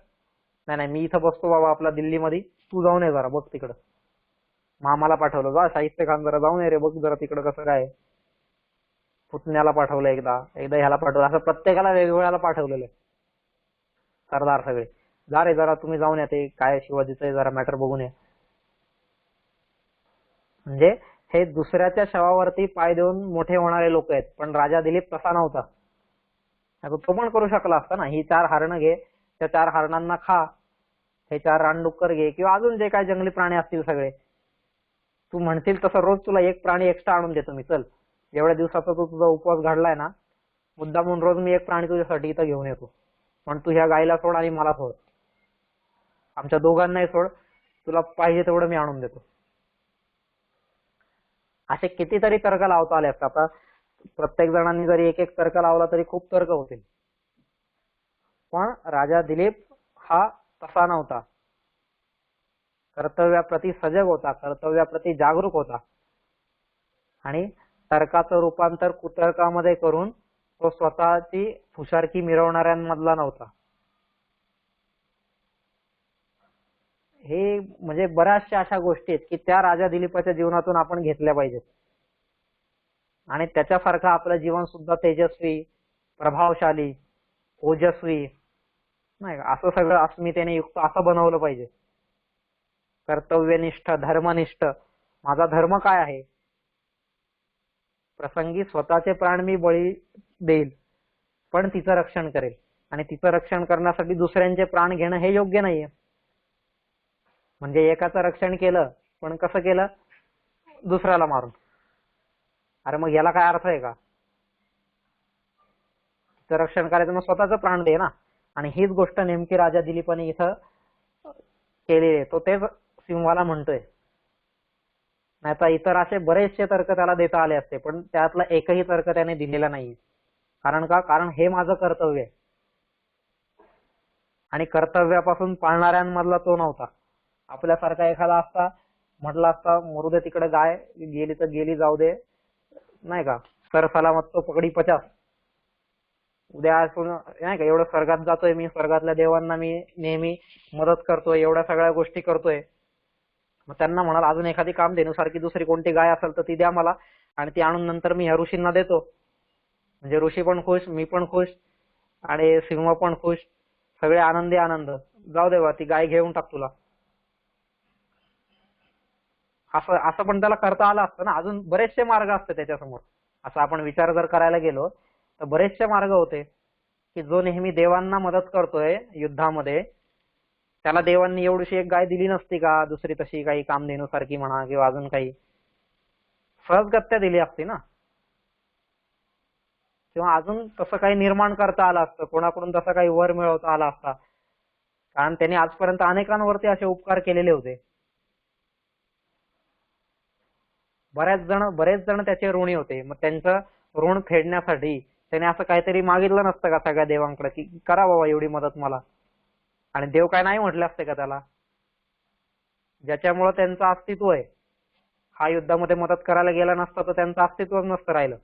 नाही नाही मी इथं बसतो बाबा आपला दिल्लीमध्ये, तू जाऊन ये जरा बघ तिकडं. मामाला पाठवलं, जा शाहिस्ते खान जरा जाऊन ये रे, बघ जरा तिकडं कसं काय. पुतण्याला पाठवलं, एकदा ह्याला पाठवलं, असं प्रत्येकाला वेगवेगळ्याला पाठवलेलं. सरदार सगळे, जा रे जरा तुम्ही जाऊन या, ते काय शिवाजीचं जरा मॅटर बघून या. म्हणजे हे दुसऱ्याच्या शवावरती पाय देऊन मोठे होणारे लोक आहेत. पण राजा दिलीप तसा नव्हता. तो पण करू शकला असता ना, ही 4 हरणं घे, त्या 4 हरणांना खा, हे 4 रानडुक्कर घे, किंवा अजून जे काही जंगली प्राणी असतील सगळे, तू म्हणशील तसं रोज तुला एक प्राणी एक्स्ट्रा आणून देतो मी, चल एवढ्या दिवसाचा तू तुझा उपवास घडलाय ना, मुद्दा म्हणून रोज मी एक प्राणी तुझ्यासाठी इथं घेऊन येतो. पण तू ह्या गायीला सोड आणि मला सोड, आमच्या दोघांनाही सोड, तुला पाहिजे तेवढं मी आणून देतो. असे कितीतरी तर्क लावता आले असतात. आता प्रत्येक जणांनी जरी एक एक तर्क लावला तरी खूप तर्क होतील. पण राजा दिलीप हा तसा नव्हता. कर्तव्याप्रती सजग होता, कर्तव्याप्रती जागरूक होता, आणि तर्काचं रूपांतर कुतर्कामध्ये करून तो स्वतःची फुशारकी मिरवणाऱ्यांमधला नव्हता. हे म्हणजे बऱ्याचशा अशा गोष्टी आहेत की त्या राजा दिलीपाच्या जीवनातून आपण घेतल्या पाहिजेत. आणि त्याच्यासारखं आपलं जीवन सुद्धा तेजस्वी, प्रभावशाली, ओजस्वी, नाही का, असं सगळं अस्मितेने युक्त असं बनवलं पाहिजे. कर्तव्यनिष्ठ, धर्मनिष्ठ. माझा धर्म काय आहे? प्रसंगी स्वतःचे प्राण मी बळी देईल, पण तिचं रक्षण करेल. आणि तिचं रक्षण करण्यासाठी दुसऱ्यांचे प्राण घेणं हे योग्य नाहीये. म्हणजे एकाचं रक्षण केलं, पण कसं केलं? दुसऱ्याला मारून. अरे मग याला काय अर्थ आहे का? तिचं रक्षण करायचं मग स्वतःचं प्राण दे ना. आणि हीच गोष्ट नेमकी राजा दिलीपाने इथं केलेली आहे. तो तेच सिंहाला म्हणतोय. नाहीतर इतर असे बरेचसे तर्क त्याला देता आले असते, पण त्यातला एकही तर्क त्याने दिलेला नाही. कारण का? कारण हे माझं कर्तव्य आहे. आणि कर्तव्यापासून पाळणाऱ्यांमधला तो नव्हता. आपल्यासारखा एखादा असता, म्हटला असता मरू दे तिकडे, गाय गेली तर गेली, जाऊ दे, नाही का, सर सलामत तो पकडी 50. उद्या नाही का, एवढं स्वर्गात जातोय मी, स्वर्गातल्या देवांना मी नेहमी मदत करतोय, एवढ्या सगळ्या गोष्टी करतोय, मग त्यांना म्हणाल अजून एखादी काम देण्यासारखी दुसरी कोणती गाय असेल तर ती द्या मला, आणि ती आणून नंतर मी ह्या ऋषींना देतो. म्हणजे ऋषी पण खुश, मी पण खुश, आणि सिंह पण खुश, सगळे आनंदी आनंद. जाऊ दे बा, ती गाय घेऊन टाक तुला. असं असं पण त्याला करता आलं असतं ना. अजून बरेचसे मार्ग असते त्याच्यासमोर. असं आपण विचार जर करायला गेलो तर बरेचसे मार्ग होते की जो नेहमी देवांना मदत करतोय युद्धामध्ये, त्याला देवांनी एवढीशी एक गाय दिली नसती का? दुसरी तशी काही कामधेनूसारखी म्हणा किंवा अजून काही सहजगत्या दिली असती ना. किंवा अजून तसं काही निर्माण करता आलं असतं, कोणाकडून तसा काही वर मिळवता आला असता. कारण त्यांनी आजपर्यंत अनेकांवरती असे उपकार केलेले होते. बरेच जण त्याचे ऋणी होते. मग त्यांचं ऋण फेडण्यासाठी त्याने असं काहीतरी मागितलं नसतं का सगळ्या देवांकडे की करा बाबा एवढी मदत मला? आणि देव काय नाही म्हटले असते का त्याला? ज्याच्यामुळे त्यांचं अस्तित्व आहे. हा युद्धामध्ये मदत करायला गेला नसता तर त्यांचं अस्तित्वच नसतं राहिलं.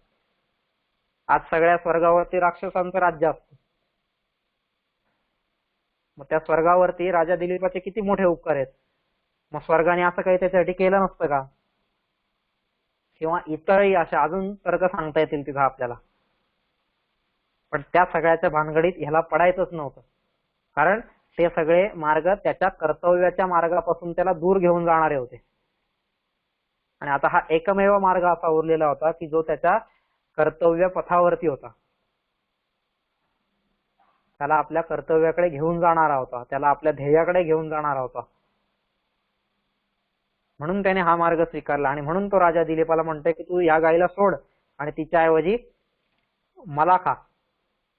आज सगळ्या स्वर्गावरती राक्षसांचं राज्य असतं. मग त्या स्वर्गावरती राजा दिलीपाचे किती मोठे उपकार आहेत. मग स्वर्गाने असं काही त्याच्यासाठी केलं नसतं का? किंवा इतरही अशा अजून तर्क सांगता येतील तिथं आपल्याला. पण त्या सगळ्याच्या भानगडीत ह्याला पडायचंच नव्हतं. कारण ते सगळे मार्ग त्याच्या कर्तव्याच्या मार्गापासून त्याला दूर घेऊन जाणारे होते. आणि आता हा एकमेव मार्ग असा उरलेला होता की जो त्याच्या कर्तव्य पथावरती होता. त्याला आपल्या कर्तव्याकडे घेऊन जाणारा होता, त्याला आपल्या ध्येयाकडे घेऊन जाणारा होता. म्हणून त्याने हा मार्ग स्वीकारला. आणि म्हणून तो राजा दिलीपाला म्हणतोय की तू या गायीला सोड आणि तिच्याऐवजी मला खा.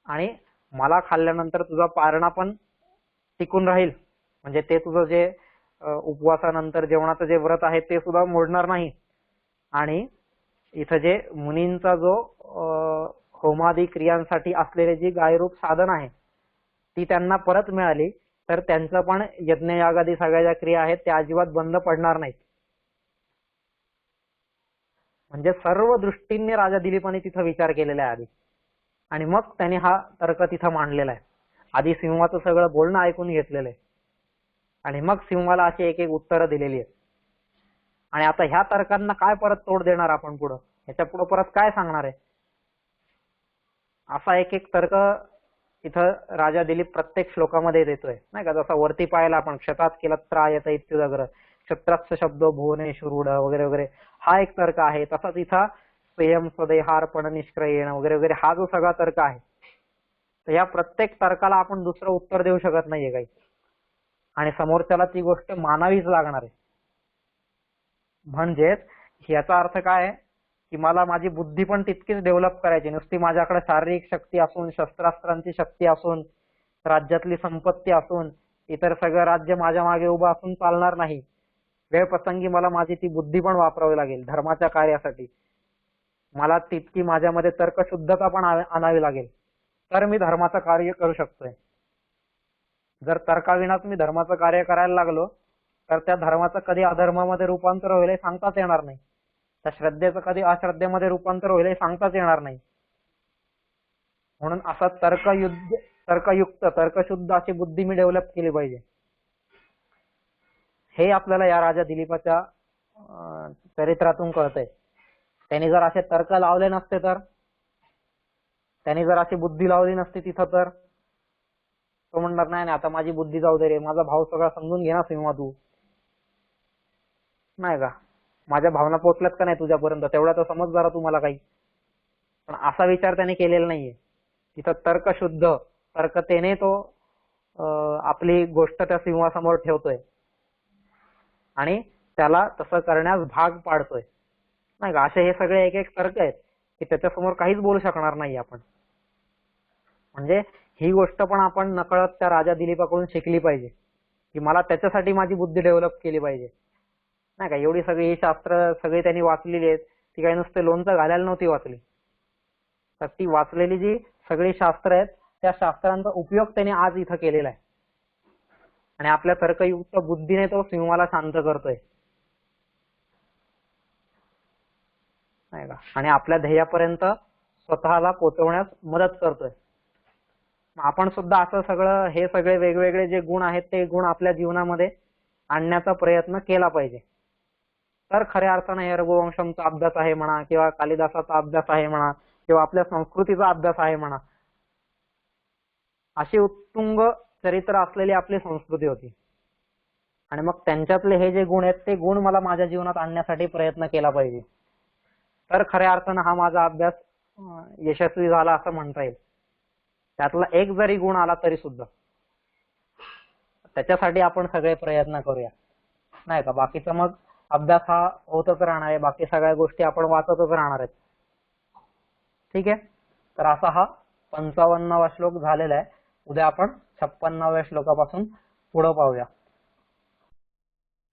आणि मला खाल्ल्यानंतर तुझा पारणा पण टिकून राहील. म्हणजे ते तुझं जे उपवासानंतर जेवणाचं जे व्रत आहे ते सुद्धा मोडणार नाही. आणि इथं जे मुनींचा जो होमादी क्रियांसाठी असलेले जी गायरूप साधन आहे ती त्यांना परत मिळाली तर त्यांचं पण यज्ञयागादी सगळ्या ज्या क्रिया आहेत त्या अजिबात बंद पडणार नाहीत. म्हणजे सर्व दृष्टींनी राजा दिलीपाने तिथं विचार केलेला आहे आधी. आणि मग त्याने हा तर्क तिथं मांडलेला आहे. आधी सिंहाचं सगळं बोलणं ऐकून घेतलेलं आहे आणि मग सिंहाला अशी एक एक उत्तरं दिलेली आहेत. आणि आता ह्या तर्कांना काय परत तोड देणार आपण पुढं? ह्याच्या पुढं परत काय सांगणार आहे? असा एक एक तर्क इथं राजा दिलीप प्रत्येक श्लोकामध्ये देतोय, नाही का. जसा वरती पाहिला आपण क्षतात केला त्रायत इत्युदग्र, क्षत्रास्य शब्दो भुवनेश्वरूढ वगैरे वगैरे, हा एक तर्क आहे. तसाच इथं स्वयं स्वदेहार्पण निष्क्रयेण वगैरे वगैरे हा जो सगळा तर्क आहे, तर या प्रत्येक तर्काला आपण दुसरं उत्तर देऊ शकत नाहीये काही. आणि समोरच्याला ती गोष्ट मानावीच लागणार आहे. म्हणजेच याचा अर्थ काय आहे की मला माझी बुद्धी पण तितकीच डेव्हलप करायची. नुसती माझ्याकडे शारीरिक शक्ती असून, शस्त्रास्त्रांची शक्ती असून, राज्यातली संपत्ती असून, इतर सगळं राज्य माझ्या मागे उभं असून चालणार नाही. वेळप्रसंगी मला माझी ती बुद्धी पण वापरावी लागेल धर्माच्या कार्यासाठी. मला तितकी माझ्यामध्ये तर्कशुद्धता पण आणावी लागेल, तर मी धर्माचं कार्य करू शकतोय. जर तर्काविनाच मी धर्माचं कार्य करायला लागलो तर त्या धर्माचं कधी अधर्मामध्ये रूपांतर होईल हे सांगताच येणार नाही. त्या श्रद्धेचं कधी अश्रद्धेमध्ये रूपांतर होईल हे सांगताच येणार नाही. म्हणून असा तर्कयुक्त तर्कशुद्ध अशी बुद्धी मी डेव्हलप केली पाहिजे. हे आपल्याला या राजा दिलीपाच्या चरित्रातून कळतंय. त्यांनी जर असे तर्क लावले नसते तर, त्यांनी जर अशी बुद्धी लावली नसती तिथं, तर तो म्हणणार नाही नाही आता माझी बुद्धी जाऊ दे रे, माझा भाव सगळा समजून घे ना सिंहा तू, नाही का, माझ्या भावना पोहोचल्यात का नाही तुझ्यापर्यंत, तेवढा तर समज जरा तू मला काही. पण असा विचार त्याने केलेला नाहीये. तिथं तर्कशुद्ध तर्कतेने तो आपली गोष्ट त्या सिंहासमोर ठेवतोय आणि त्याला तसं करण्यास भाग पाडतोय, नाही का. असे हे सगळे एक एक तर्क आहेत की त्याच्यासमोर काहीच बोलू शकणार नाही आपण. म्हणजे ही गोष्ट पण आपण नकळत त्या राजा दिलीपाकडून शिकली पाहिजे की मला त्याच्यासाठी माझी बुद्धी डेव्हलप केली पाहिजे, नाही का. एवढी सगळी शास्त्र सगळी त्यांनी वाचलेली आहेत, ती काही नुसते लोणचं घालायला नव्हती वाचली, तर ती वाचलेली जी सगळी शास्त्र आहेत त्या शास्त्रांचा उपयोग त्यांनी आज इथं केलेला आहे आणि आपल्या तर्कयुक्त बुद्धीने तो सिंहाला शांत करतोय, नाही का, आणि आपल्या ध्येयापर्यंत स्वतःला पोहोचवण्यास मदत करतोय. आपण सुद्धा असं सगळं हे सगळे वेगवेगळे जे गुण आहेत ते गुण आपल्या जीवनामध्ये आणण्याचा प्रयत्न केला पाहिजे. तर खऱ्या अर्थाने हे रघुवंशमचा अभ्यास आहे म्हणा किंवा कालिदासाचा अभ्यास आहे म्हणा किंवा आपल्या संस्कृतीचा अभ्यास आहे म्हणा, अशी उत्तुंग चरित्र असलेली आपली संस्कृती होती. आणि मग त्यांच्यातले हे जे गुण आहेत ते गुण मला माझ्या जीवनात आणण्यासाठी प्रयत्न केला पाहिजे, तर खऱ्या अर्थानं हा माझा अभ्यास यशस्वी झाला असं म्हणता येईल. त्यातला एक जरी गुण आला तरी सुद्धा त्याच्यासाठी आपण सगळे प्रयत्न करूया, नाही का. बाकीचा मग अभ्यास हा होतच राहणार आहे, बाकी सगळ्या गोष्टी आपण वाचतच राहणार आहेत. ठीक आहे, तर असा हा 55वा श्लोक झालेला आहे. उद्या आपण 56व्या श्लोकापासून पुढे पाहूया.